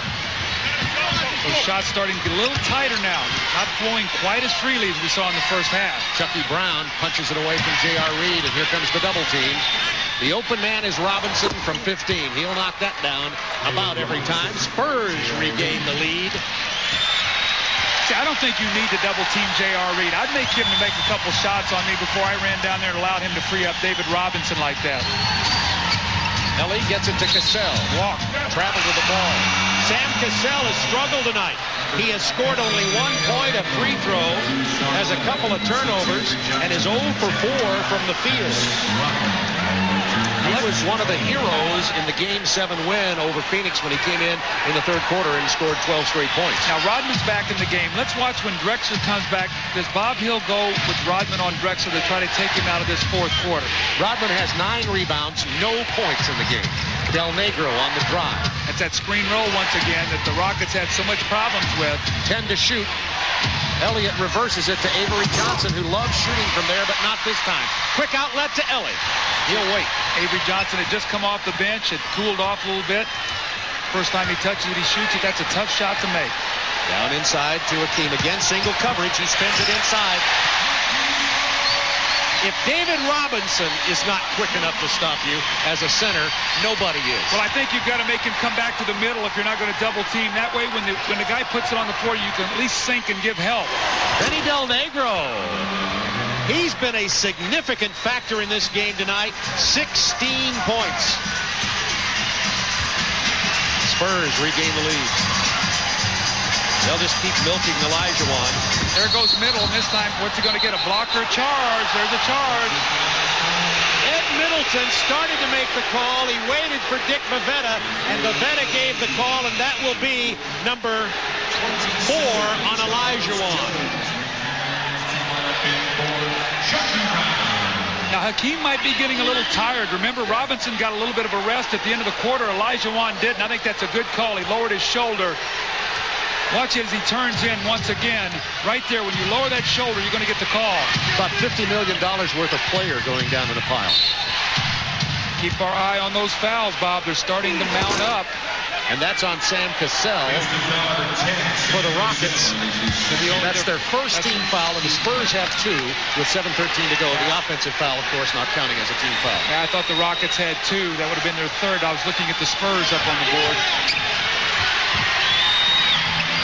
Those shots starting to get a little tighter now. Not flowing quite as freely as we saw in the first half. Chucky Brown punches it away from J.R. Reed, and here comes the double team. The open man is Robinson from 15. He'll knock that down about every time. Spurs regain the lead. See, I don't think you need to double team J.R. Reed. I'd make him to make a couple shots on me before I ran down there and allowed him to free up David Robinson like that. Ellie gets it to Cassell. Walk. Travel with the ball. Sam Cassell has struggled tonight. He has scored only 1 point, a free throw, has a couple of turnovers, and is 0 for 4 from the field. He was one of the heroes in the Game 7 win over Phoenix when he came in the third quarter and scored 12 straight points. Now, Rodman's back in the game. Let's watch when Drexler comes back. Does Bob Hill go with Rodman on Drexler to try to take him out of this fourth quarter? Rodman has 9 rebounds, no points in the game. Del Negro on the drive. That's that screen roll once again that the Rockets had so much problems with. 10 to shoot. Elliott reverses it to Avery Johnson, who loves shooting from there, but not this time. Quick outlet to Ellie. He'll wait. Avery Johnson had just come off the bench. It cooled off a little bit. First time he touches it, he shoots it. That's a tough shot to make. Down inside to Akeem. Again, single coverage. He spins it inside. If David Robinson is not quick enough to stop you as a center, nobody is. Well, I think you've got to make him come back to the middle if you're not going to double team. That way, when the guy puts it on the floor, you can at least sink and give help. Benny Del Negro. He's been a significant factor in this game tonight. 16 points. Spurs regain the lead. They'll just keep milking Olajuwon. There goes middle, and this time, what's he going to get? A block or a charge? There's a charge. Ed Middleton started to make the call. He waited for Dick Bavetta, and Bavetta gave the call, and that will be number 4 on Olajuwon. Now, Hakeem might be getting a little tired. Remember, Robinson got a little bit of a rest at the end of the quarter. Olajuwon didn't. I think that's a good call. He lowered his shoulder. Watch it as he turns in once again. Right there, when you lower that shoulder, you're going to get the call. About $50 million worth of player going down in the pile. Keep our eye on those fouls, Bob. They're starting to mount up. And that's on Sam Cassell for the Rockets. That's their first team foul, and the Spurs have 2 with 7:13 to go. The offensive foul, of course, not counting as a team foul. Yeah, I thought the Rockets had 2. That would have been their 3rd. I was looking at the Spurs up on the board.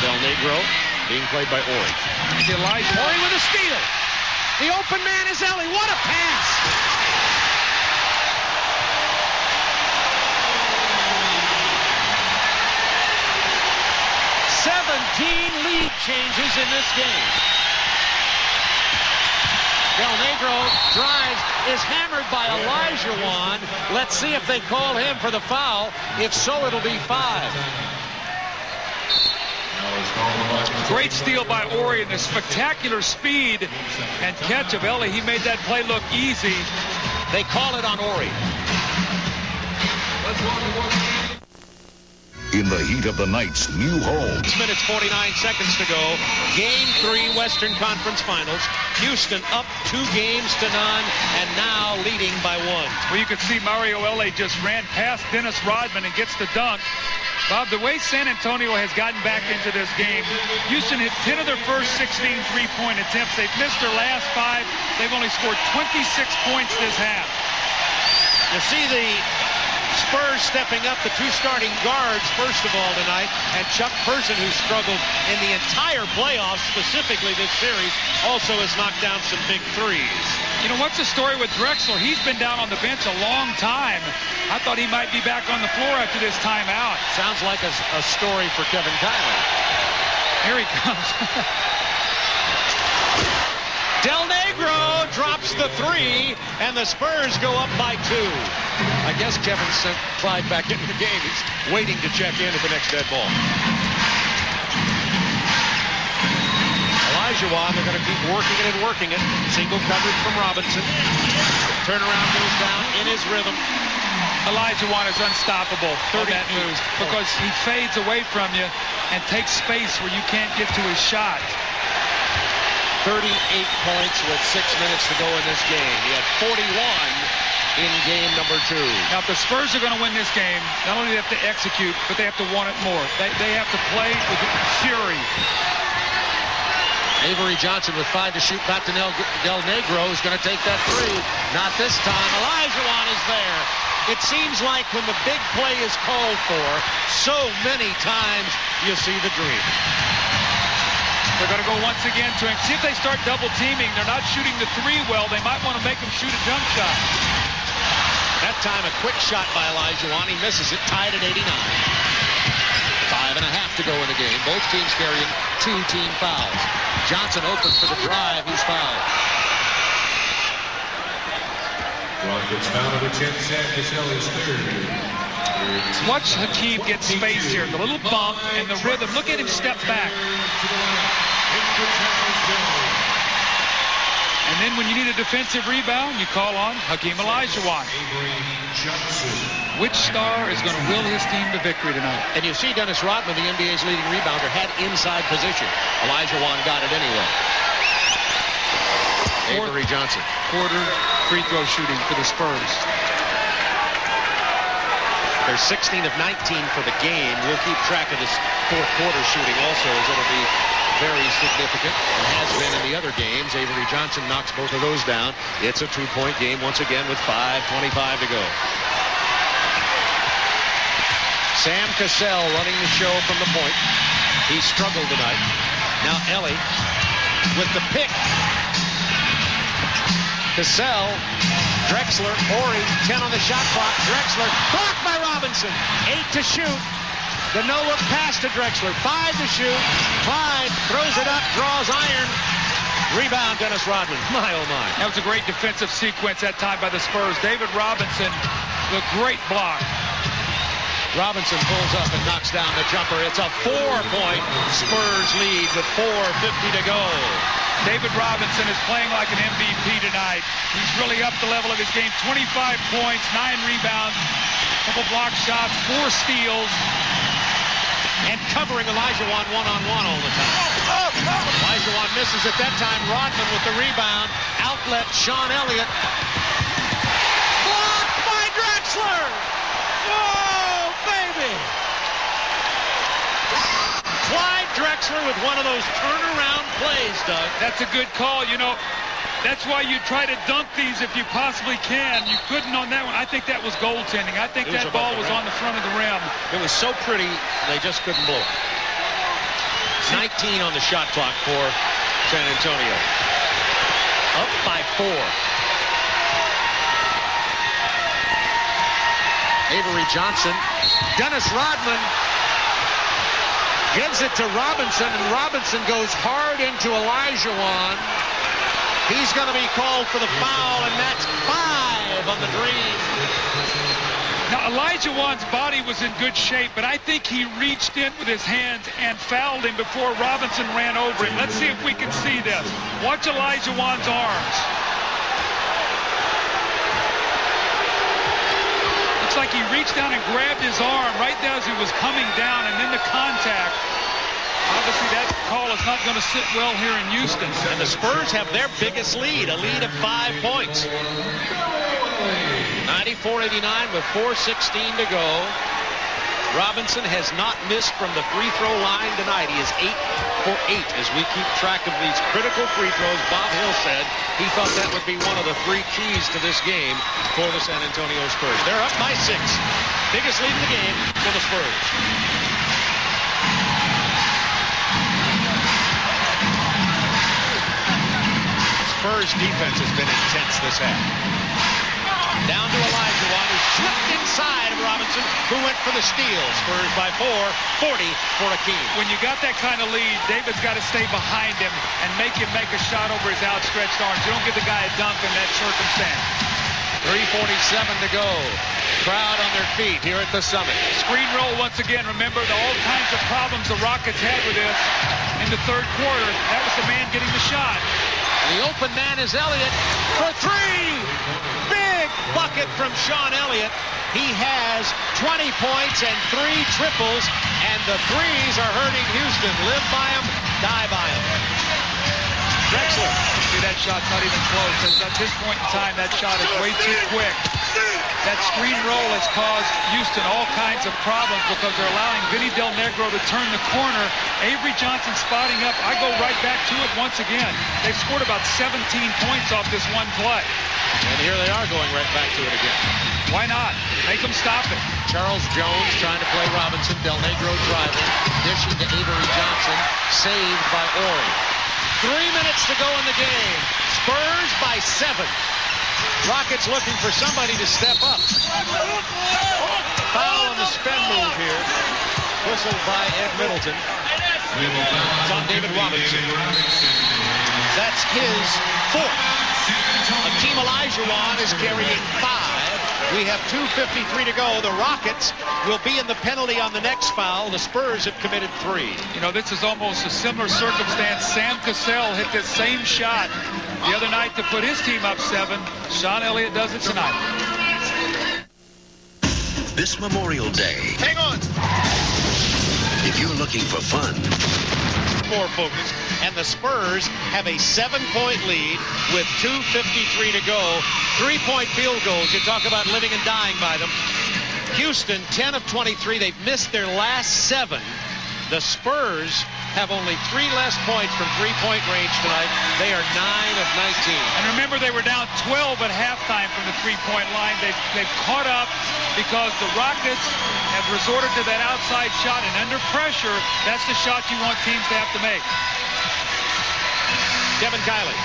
Del Negro being played by Ori. Ori with a steal. The open man is Ellie. What a pass! Lead changes in this game. Del Negro drives, is hammered by Elijah Wan. Let's see if they call him for the foul. If so, it'll be 5. Great steal by Ori and the spectacular speed and catch of Ellie. He made that play look easy. They call it on Ori. In the heat of the night's new home. 6 minutes, 49 seconds to go. Game 3 Western Conference Finals. Houston up 2 games to none and now leading by 1. Well, you can see Mario Ellie just ran past Dennis Rodman and gets the dunk. Bob, the way San Antonio has gotten back into this game, Houston hit 10 of their first 16 three-point attempts. They've missed their last 5. They've only scored 26 points this half. You see the Spurs stepping up, the 2 starting guards, first of all, tonight, and Chuck Person, who struggled in the entire playoffs, specifically this series, also has knocked down some big threes. You know, what's the story with Drexler? He's been down on the bench a long time. I thought he might be back on the floor after this timeout. Sounds like a story for Kevin Kyler. Here he comes. Del Negro drops the 3, and the Spurs go up by 2. I guess Kevin sent Clyde back into the game. He's waiting to check in at the next dead ball. Elijah Wan, they're going to keep working it and working it. Single coverage from Robinson. Turnaround goes down in his rhythm. Elijah Wan is unstoppable on that move because he fades away from you and takes space where you can't get to his shot. 38 points with 6 minutes to go in this game. He had 41 in game number 2. Now, if the Spurs are going to win this game, not only do they have to execute, but they have to want it more. They have to play with fury. Avery Johnson with 5 to shoot. Back to Del Negro, who's going to take that 3. Not this time. Elijah Wan is there. It seems like when the big play is called for, so many times you see the dream. They're going to go once again to him. See if they start double teaming. They're not shooting the 3 well. They might want to make him shoot a jump shot. That time a quick shot by Elijah Wan. He misses it, tied at 89. 5.5 to go in the game. Both teams carrying 2 team fouls. Johnson open for the drive. He's fouled. Rockets foul number 10, Sam Cassell is 3rd. Watch Hakeem get space here. The little bump and the rhythm. Look at him step back. And then when you need a defensive rebound, you call on Hakeem Olajuwon. Which star is going to will his team to victory tonight? And you see Dennis Rodman, the NBA's leading rebounder, had inside position. Olajuwon got it anyway. Avery Johnson. Quarter free throw shooting for the Spurs. They're 16 of 19 for the game. We'll keep track of this 4th quarter shooting also, as it'll be very significant. It has been in the other games. Avery Johnson knocks both of those down. It's a 2-point game once again with 5:25 to go. Sam Cassell running the show from the point. He struggled tonight. Now Ellie with the pick. Cassell, Drexler, Ori, 10 on the shot clock. Drexler, blocked by Robinson. 8 to shoot. The no-look pass to Drexler. 5 to shoot. Clyde throws it up, draws iron. Rebound, Dennis Rodman. My, oh, my. That was a great defensive sequence that time by the Spurs. David Robinson, the great block. Robinson pulls up and knocks down the jumper. It's a 4-point Spurs lead with 4:50 to go. David Robinson is playing like an MVP tonight. He's really upped the level of his game. 25 points, 9 rebounds, a couple block shots, 4 steals. and covering Olajuwon one-on-one all the time. Olajuwon misses at that time. Rodman with the rebound. Outlet, Sean Elliott. Blocked by Drexler! Oh, baby! Clyde Drexler with one of those turnaround plays, Doug. That's a good call. You know, that's why you try to dunk these if you possibly can. You couldn't on that one. I think that was goaltending. I think that ball was on the front of the rim. It was so pretty, they just couldn't blow it. 19 on the shot clock for San Antonio. Up by 4. Avery Johnson. Dennis Rodman gives it to Robinson, and Robinson goes hard into Olajuwon. He's going to be called for the foul, and that's 5 on the Dream. Now, Olajuwon's body was in good shape, but I think he reached in with his hands and fouled him before Robinson ran over him. Let's see if we can see this. Watch Olajuwon's arms. Looks like he reached down and grabbed his arm right there as he was coming down, and then the contact. Obviously, that call is not going to sit well here in Houston. And the Spurs have their biggest lead, a lead of 5 points. 94-89 with 4:16 to go. Robinson has not missed from the free throw line tonight. He is 8 for 8 as we keep track of these critical free throws. Bob Hill said he thought that would be one of the 3 keys to this game for the San Antonio Spurs. They're up by 6. Biggest lead in the game for the Spurs. Spurs defense has been intense this half. Down to Olajuwon, who slipped inside of Robinson, who went for the steal. Spurs by 4, 40 for Akeem. When you got that kind of lead, David's got to stay behind him and make him make a shot over his outstretched arms. You don't give the guy a dunk in that circumstance. 3:47 to go. Crowd on their feet here at the Summit. Screen roll once again. Remember all kinds of problems the Rockets had with this in the third quarter. That was the man getting the shot. The open man is Elliott for 3. Big bucket from Sean Elliott. He has 20 points and 3 triples, and the threes are hurting Houston. Live by him, die by him. Drexler. See, that shot's not even close. At this point in time, that shot is way too quick. That screen roll has caused Houston all kinds of problems because they're allowing Vinny Del Negro to turn the corner. Avery Johnson spotting up. I go right back to it once again. They've scored about 17 points off this one play. And here they are going right back to it again. Why not? Make them stop it. Charles Jones trying to play Robinson. Del Negro driving. Dishing to Avery Johnson. Saved by Ori. 3 minutes to go in the game. Spurs by 7. Rockets looking for somebody to step up. Foul on the spin move here. Whistled by Ed Middleton. It's on David Robinson. That's his 4th. Akeem Olajuwon is carrying 5. We have 2:53 to go. The Rockets will be in the penalty on the next foul. The Spurs have committed 3. You know, this is almost a similar circumstance. Sam Cassell hit this same shot the other night to put his team up 7. Sean Elliott does it tonight. This Memorial Day, hang on. If you're looking for fun, more focus, and the Spurs have a 7-point lead with 2:53 to go. 3-point field goals. You talk about living and dying by them. Houston, 10 of 23. They've missed their last 7. The Spurs have only 3 less points from 3-point range tonight. They are 9 of 19. And remember, they were down 12 at halftime from the 3-point line. They've caught up because the Rockets have resorted to that outside shot, and under pressure, that's the shot you want teams to have to make. Kevin Kiley.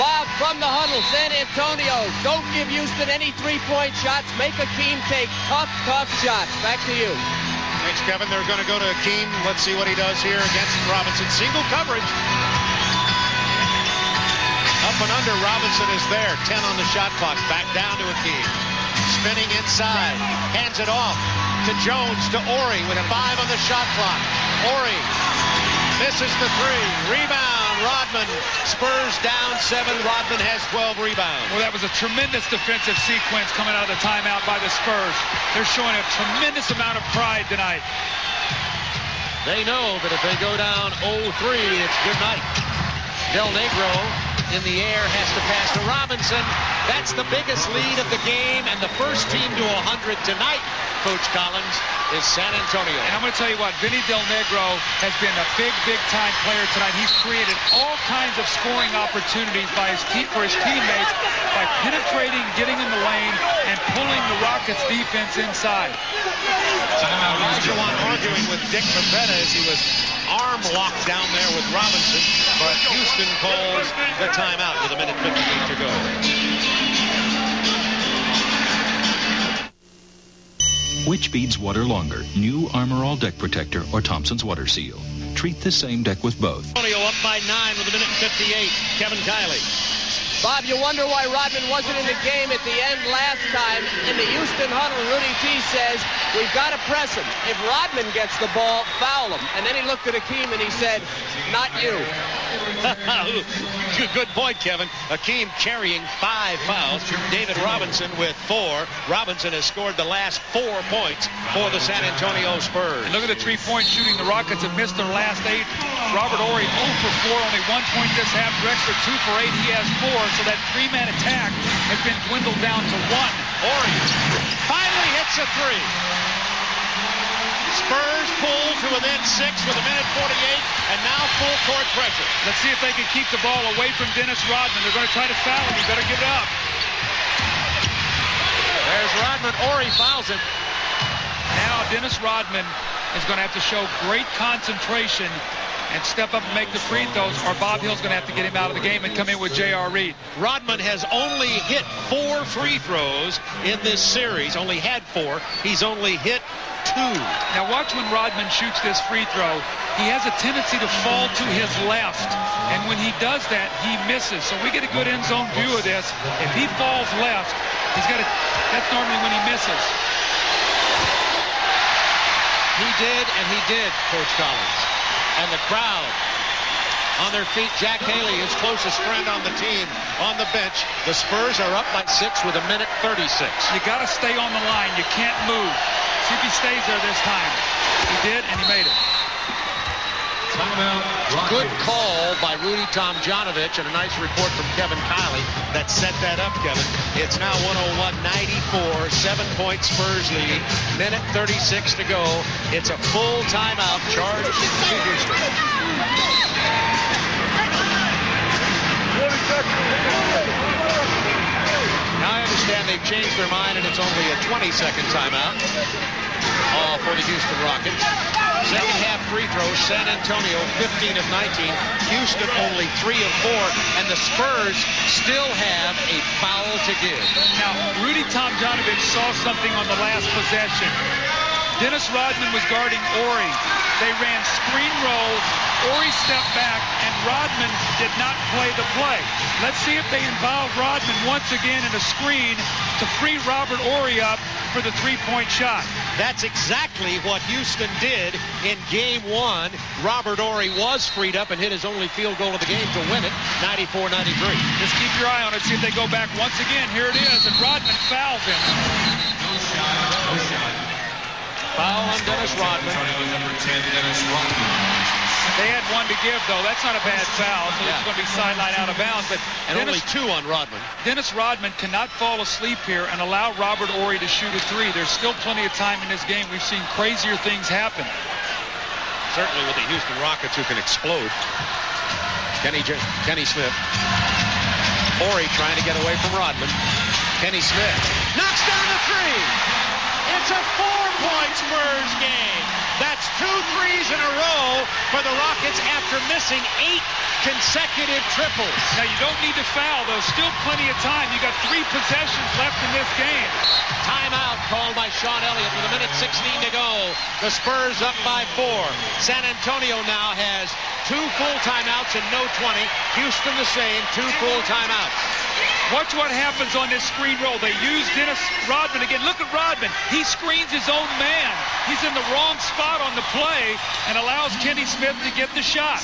Bob, from the huddle, San Antonio, don't give Houston any 3-point shots. Make Akeem take tough shots. Back to you. Thanks, Kevin. They're going to go to Akeem. Let's see what he does here against Robinson. Single coverage. Up and under. Robinson is there. 10 on the shot clock. Back down to Akeem. Spinning inside. Hands it off to Jones, to Ori with 5 on the shot clock. Ori misses the 3. Rebound. Rodman. Spurs down 7. Rodman has 12 rebounds. Well, that was a tremendous defensive sequence coming out of the timeout by the Spurs. They're showing a tremendous amount of pride tonight. They know that if they go down 0-3, it's good night. Del Negro in the air has to pass to Robinson. That's the biggest lead of the game, and the first team to 100 tonight, Coach Collins, is San Antonio. And I'm going to tell you what, Vinny Del Negro has been a big-time player tonight. He's created all kinds of scoring opportunities for his teammates by penetrating, getting in the lane, and pulling the Rockets defense inside. Olajuwon arguing with Dick Pavetta as he was arm locked down there with Robinson, but Houston calls the timeout with 1:58 to go. Which beads water longer, new Armor All Deck Protector or Thompson's Water Seal? Treat the same deck with both. Antonio up by 9 with 1:58. Kevin Kiley. Bob, you wonder why Rodman wasn't in the game at the end last time. In the Houston huddle, Rudy T says, we've got to press him. If Rodman gets the ball, foul him. And then he looked at Hakeem and he said, not you. Good point, Kevin. Hakeem carrying 5 fouls. David Robinson with 4. Robinson has scored the last 4 points for the San Antonio Spurs. And look at the three-point shooting. The Rockets have missed their last 8. Robert Horry 0 for 4, only 1 point this half. Drexler 2 for 8. He has 4. So that 3-man attack has been dwindled down to 1. Horry finally hits a 3. Spurs pull to within 6 with 1:48, and now full court pressure. Let's see if they can keep the ball away from Dennis Rodman. They're going to try to foul him. You better give it up. There's Rodman. Horry fouls him. Now Dennis Rodman is going to have to show great concentration and step up and make the free throws, or Bob Hill's going to have to get him out of the game and come in with J.R. Reed. Rodman has only hit 4 free throws in this series. Only had 4. He's only hit 2. Now watch when Rodman shoots this free throw. He has a tendency to fall to his left, and when he does that, he misses. So we get a good end zone view of this. If he falls left, that's normally when he misses. He did, Coach Collins. And the crowd on their feet. Jack Haley, his closest friend on the team, on the bench. The Spurs are up by 6 with 1:36. You got to stay on the line. You can't move. See if he stays there this time. He did, and he made it. Good call by Rudy Tomjanovich, and a nice report from Kevin Kiley that set that up, Kevin. It's now 101-94, 7-point Spurs lead, 1:36 to go. It's a full timeout charged to Houston. Now I understand they've changed their mind and it's only a 20-second timeout for the Houston Rockets. Second half free throws, San Antonio 15 of 19, Houston only 3 of 4, and the Spurs still have a foul to give. Now, Rudy Tomjanovich saw something on the last possession. Dennis Rodman was guarding Horry. They ran screen roll. Horry stepped back, and Rodman did not play the play. Let's see if they involve Rodman once again in a screen to free Robert Horry up for the three-point shot. That's exactly what Houston did in Game 1. Robert Horry was freed up and hit his only field goal of the game to win it, 94-93. Just keep your eye on it. See if they go back once again. Here it is, and Rodman fouls him. Foul on Dennis Rodman. They had 1 to give, though. That's not a bad foul, so it's going to be sideline out of bounds. But only 2 on Rodman. Dennis Rodman cannot fall asleep here and allow Robert Horry to shoot a 3. There's still plenty of time in this game. We've seen crazier things happen. Certainly with the Houston Rockets, who can explode. Kenny Smith. Horry trying to get away from Rodman. Kenny Smith knocks down the 3. It's a 4-point Spurs game. That's 2 threes in a row for the Rockets after missing 8 consecutive triples. Now, you don't need to foul, though. Still plenty of time. You got 3 possessions left in this game. Timeout called by Sean Elliott with 1:16 to go. The Spurs up by 4. San Antonio now has 2 full timeouts and no 20. Houston the same, 2 full timeouts. Watch what happens on this screen roll. They use Dennis Rodman again. Look at Rodman. He screens his own man. He's in the wrong spot on the play and allows Kenny Smith to get the shot.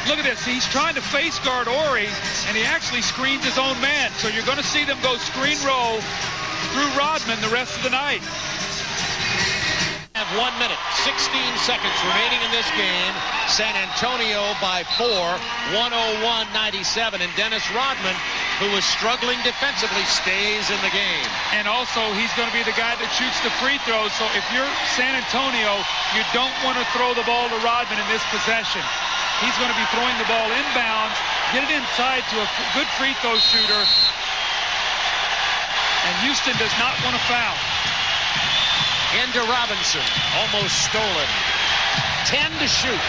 Look at this. He's trying to face guard Horry, and he actually screens his own man. So you're going to see them go screen roll through Rodman the rest of the night. Have 1 minute, 16 seconds remaining in this game. San Antonio by 4, 101-97. And Dennis Rodman, who was struggling defensively, stays in the game. And also, he's going to be the guy that shoots the free throws. So if you're San Antonio, you don't want to throw the ball to Rodman in this possession. He's going to be throwing the ball inbounds, get it inside to a good free throw shooter. And Houston does not want to foul. Into Robinson, almost stolen. 10 to shoot.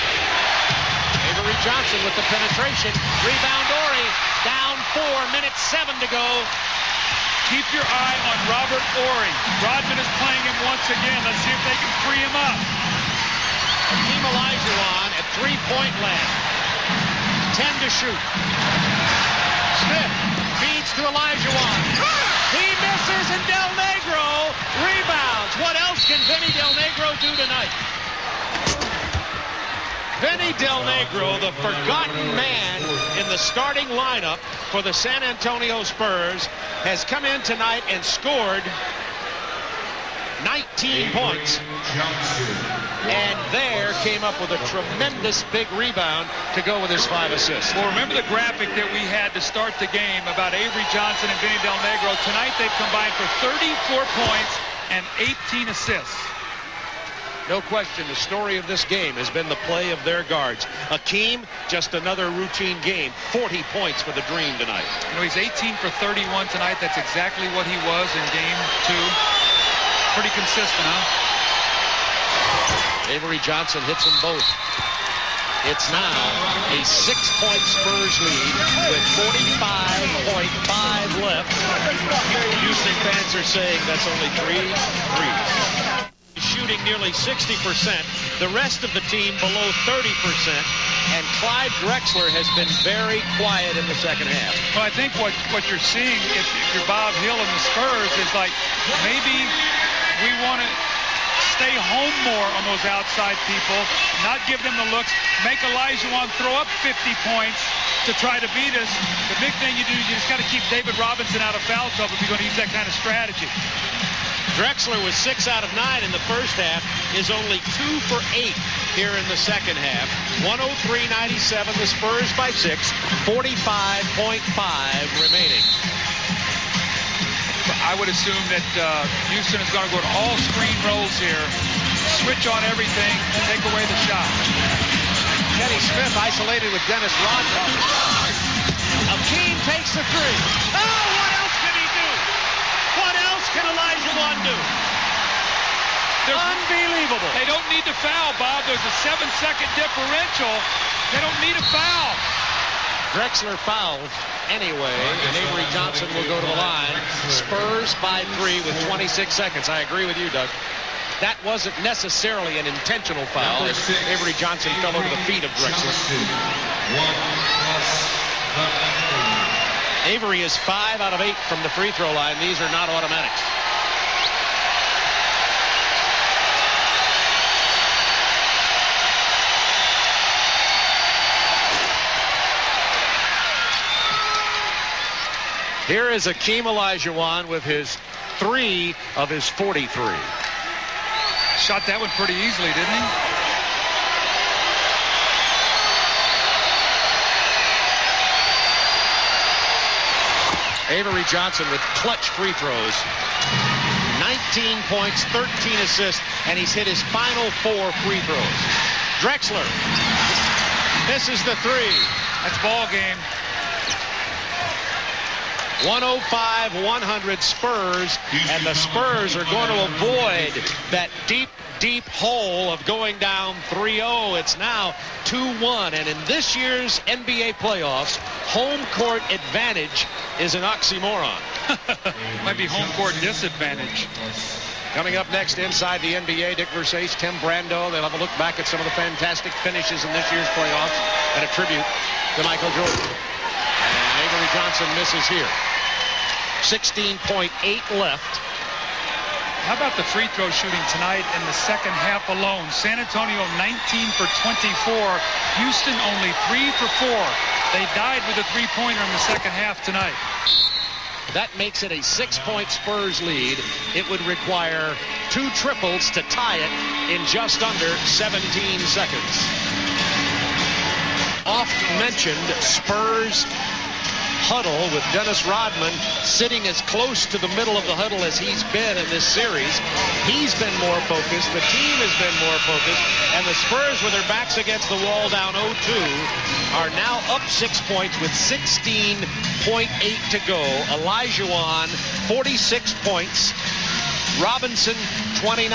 Avery Johnson with the penetration. Rebound Horry, down 4, minutes 7 to go. Keep your eye on Robert Horry. Rodman is playing him once again. Let's see if they can free him up. Hakeem Olajuwon at 3-point land. 10 to shoot. Smith feeds to Olajuwon. He misses, and Del Negro rebounds. What else can Vinny Del Negro do tonight? Vinny Del Negro, the forgotten man in the starting lineup for the San Antonio Spurs, has come in tonight and scored 19 points. And there came up with a tremendous big rebound to go with his 5 assists. Well, remember the graphic that we had to start the game about Avery Johnson and Vinny Del Negro. Tonight they've combined for 34 points and 18 assists. No question, the story of this game has been the play of their guards. Hakeem, just another routine game. 40 points for the Dream tonight. You know, he's 18 for 31 tonight. That's exactly what he was in game 2. Pretty consistent, huh? Avery Johnson hits them both. It's now a 6-point Spurs lead with 45.5 left. Houston fans are saying that's only 3 threes. Shooting nearly 60%. The rest of the team below 30%. And Clyde Drexler has been very quiet in the second half. Well, I think what you're seeing, if you're Bob Hill and the Spurs, is like maybe we want to stay home more on those outside people, not give them the looks, make Olajuwon throw up 50 points to try to beat us. The big thing you do is you just got to keep David Robinson out of foul trouble if you're going to use that kind of strategy. Drexler was 6 out of 9 in the first half, is only 2 for 8 here in the second half. 103-97, the Spurs by 6, 45.5 remaining. I would assume that Houston is going to go to all screen rolls here, switch on everything, take away the shot. Kenny Smith isolated with Dennis Rodman. Hakeem takes the 3. Oh, what else can he do? What else can Olajuwon do? Unbelievable. They don't need to foul, Bob. There's a 7-second differential. They don't need a foul. Drexler fouled anyway, and Avery Johnson will go to the line. Spurs by 3 with 26 seconds. I agree with you, Doug. That wasn't necessarily an intentional foul. Avery Johnson fell over the feet of Drexler. Avery is 5 out of 8 from the free throw line. These are not automatics. Here is Hakeem Olajuwon with his 3 of his 43. Shot that one pretty easily, didn't he? Avery Johnson with clutch free throws. 19 points, 13 assists, and he's hit his final 4 free throws. Drexler misses the 3. That's ball game. 105-100 Spurs, and the Spurs are going to avoid that deep hole of going down 3-0. It's now 2-1, and in this year's NBA playoffs, home court advantage is an oxymoron. Might be home court disadvantage. Coming up next inside the NBA, Dick Versace, Tim Brando. They'll have a look back at some of the fantastic finishes in this year's playoffs and a tribute to Michael Jordan. And Avery Johnson misses here. 16.8 left. How about the free throw shooting tonight in the second half alone? San Antonio 19 for 24. Houston only 3 for 4. They died with a three-pointer in the second half tonight. That makes it a 6-point Spurs lead. It would require 2 triples to tie it in just under 17 seconds. Oft-mentioned Spurs huddle with Dennis Rodman sitting as close to the middle of the huddle as he's been in this series. He's been more focused. The team has been more focused. And the Spurs, with their backs against the wall down 0-2, are now up 6 points with 16.8 to go. Olajuwon, 46 points. Robinson, 29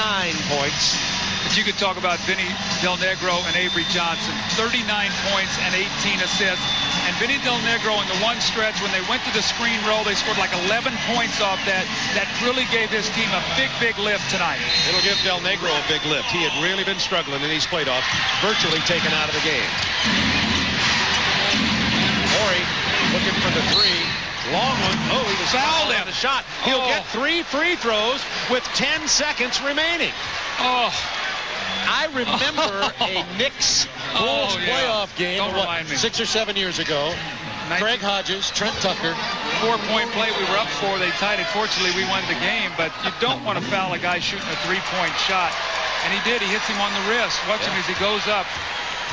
points. But you could talk about Vinny Del Negro and Avery Johnson. 39 points and 18 assists. And Vinny Del Negro in the one stretch, when they went to the screen roll, they scored like 11 points off that. That really gave this team a big, big lift tonight. It'll give Del Negro a big lift. He had really been struggling in these playoffs, virtually taken out of the game. Horry looking for the 3. Long one. Oh, he was fouled on the shot. He'll get 3 free throws with 10 seconds remaining. Oh. I remember a Knicks Bulls playoff game, 6 or 7 years ago. Craig Hodges, Trent Tucker. 4-point play. We were up 4. They tied it. Fortunately, we won the game. But you don't want to foul a guy shooting a 3-point shot. And he did. He hits him on the wrist. Watch him as he goes up.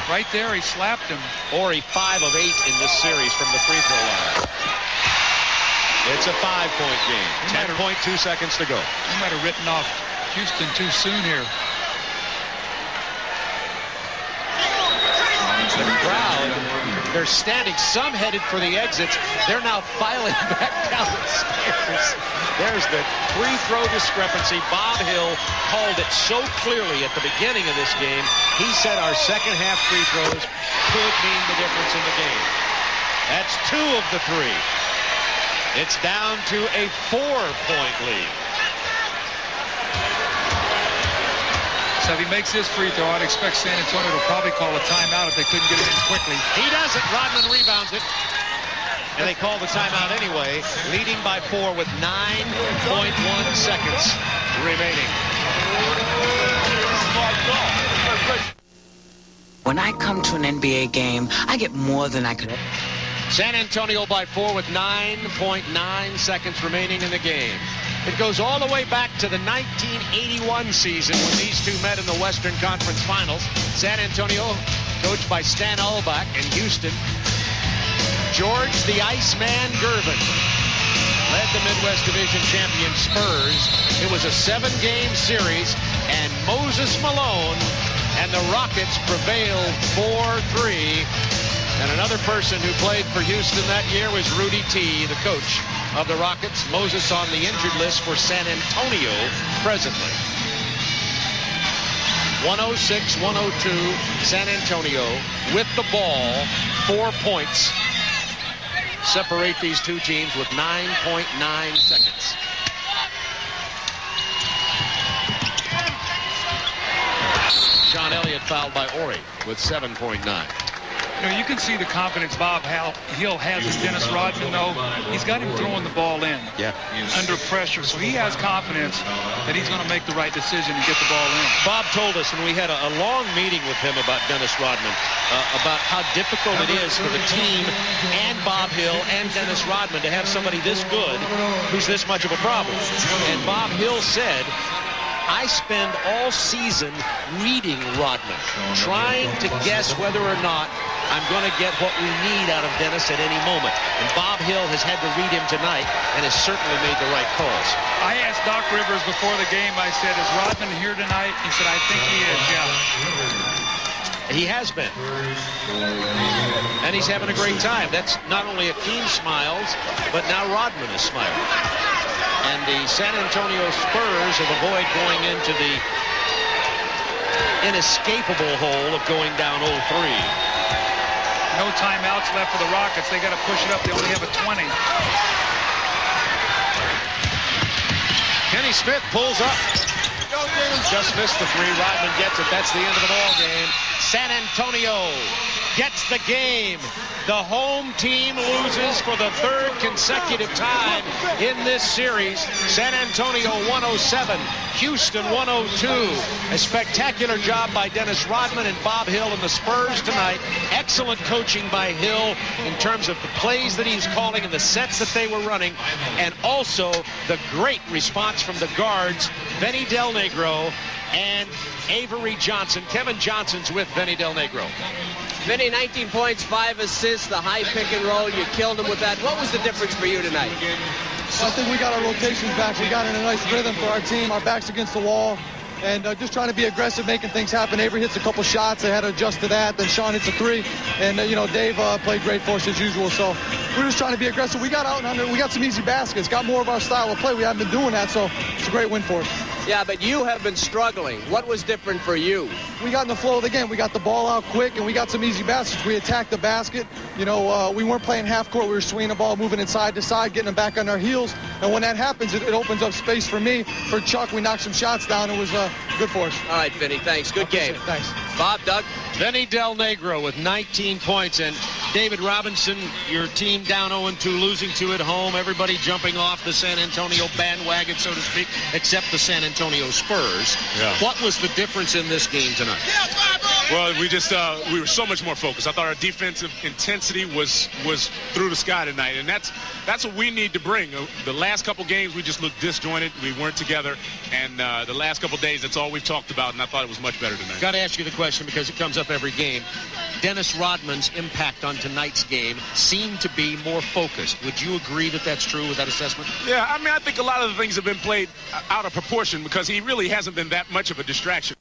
Right there, he slapped him. Horry 5 of 8 in this series from the free throw line. It's a 5-point game. 10.2 seconds to go. You might have written off Houston too soon here. The crowd, they're standing, some headed for the exits. They're now filing back down the stairs. There's the free throw discrepancy. Bob Hill called it so clearly at the beginning of this game. He said our second half free throws could mean the difference in the game. That's 2 of the 3. It's down to a 4-point lead. So if he makes this free throw, I'd expect San Antonio to probably call a timeout if they couldn't get it in quickly. He doesn't. Rodman rebounds it. And they call the timeout anyway, leading by 4 with 9.1 seconds remaining. When I come to an NBA game, I get more than I could. San Antonio by 4 with 9.9 seconds remaining in the game. It goes all the way back to the 1981 season when these two met in the Western Conference Finals. San Antonio, coached by Stan Ulbach, and Houston, George the Iceman Gervin led the Midwest Division champion Spurs. It was a 7-game series, and Moses Malone and the Rockets prevailed 4-3. And another person who played for Houston that year was Rudy T, the coach of the Rockets. Moses on the injured list for San Antonio presently. 106-102, San Antonio with the ball. 4 points separate these two teams with 9.9 seconds. Sean Elliott fouled by Horry with 7.9. You know, you can see the confidence Bob Hill has in Dennis Rodman, though. He's got him throwing the ball in under pressure, so he has confidence that he's going to make the right decision and get the ball in. Bob told us, and we had a long meeting with him about Dennis Rodman, about how difficult it is for the team and Bob Hill and Dennis Rodman to have somebody this good who's this much of a problem. And Bob Hill said, I spend all season reading Rodman, trying to guess whether or not I'm going to get what we need out of Dennis at any moment. And Bob Hill has had to read him tonight and has certainly made the right calls. I asked Doc Rivers before the game, I said, is Rodman here tonight? He said, I think he is, yeah. He has been. And he's having a great time. That's not only Akeem smiles, but now Rodman is smiling. And the San Antonio Spurs have avoided going into the inescapable hole of going down 0-3. No timeouts left for the Rockets. They got to push it up. They only have a 20. Kenny Smith pulls up. Just missed the 3. Rodman gets it. That's the end of the ball game. San Antonio gets the game The home team loses for the third consecutive time in this series. San Antonio 107, Houston 102. A spectacular job by Dennis Rodman and Bob Hill and the Spurs tonight. Excellent coaching by Hill in terms of the plays that he's calling and the sets that they were running, and also the great response from the guards, Benny Del Negro and Avery Johnson. Kevin Johnson's with Benny Del Negro. Vinny, 19 points, 5 assists, the high pick and roll. You killed him with that. What was the difference for you tonight? I think we got our rotations back. We got in a nice rhythm for our team. Our backs against the wall. And just trying to be aggressive, making things happen. Avery hits a couple shots. They had to adjust to that. Then Sean hits a 3. And, Dave played great for us as usual. So we're just trying to be aggressive. We got out and under. We got some easy baskets. Got more of our style of play. We haven't been doing that. So it's a great win for us. Yeah, but you have been struggling. What was different for you? We got in the flow of the game. We got the ball out quick, and we got some easy baskets. We attacked the basket. We weren't playing half court. We were swinging the ball, moving it side to side, getting them back on our heels. And when that happens, it opens up space for me. For Chuck, we knocked some shots down. It was good for us. All right, Vinny, thanks. Good game. Thanks. Bob, Doug? Benny Del Negro with 19 points. And David Robinson, your team down 0-2, losing 2 at home. Everybody jumping off the San Antonio bandwagon, so to speak, except the San Antonio Spurs. Yeah. What was the difference in this game tonight? Well, we were so much more focused. I thought our defensive intensity was through the sky tonight, and that's what we need to bring. The last couple games, we just looked disjointed. We weren't together, and the last couple days, that's all we've talked about, and I thought it was much better tonight. Got to ask you the question because it comes up every game. Dennis Rodman's impact on tonight's game seemed to be more focused. Would you agree that that's true with that assessment? Yeah, I think a lot of the things have been played out of proportion because he really hasn't been that much of a distraction.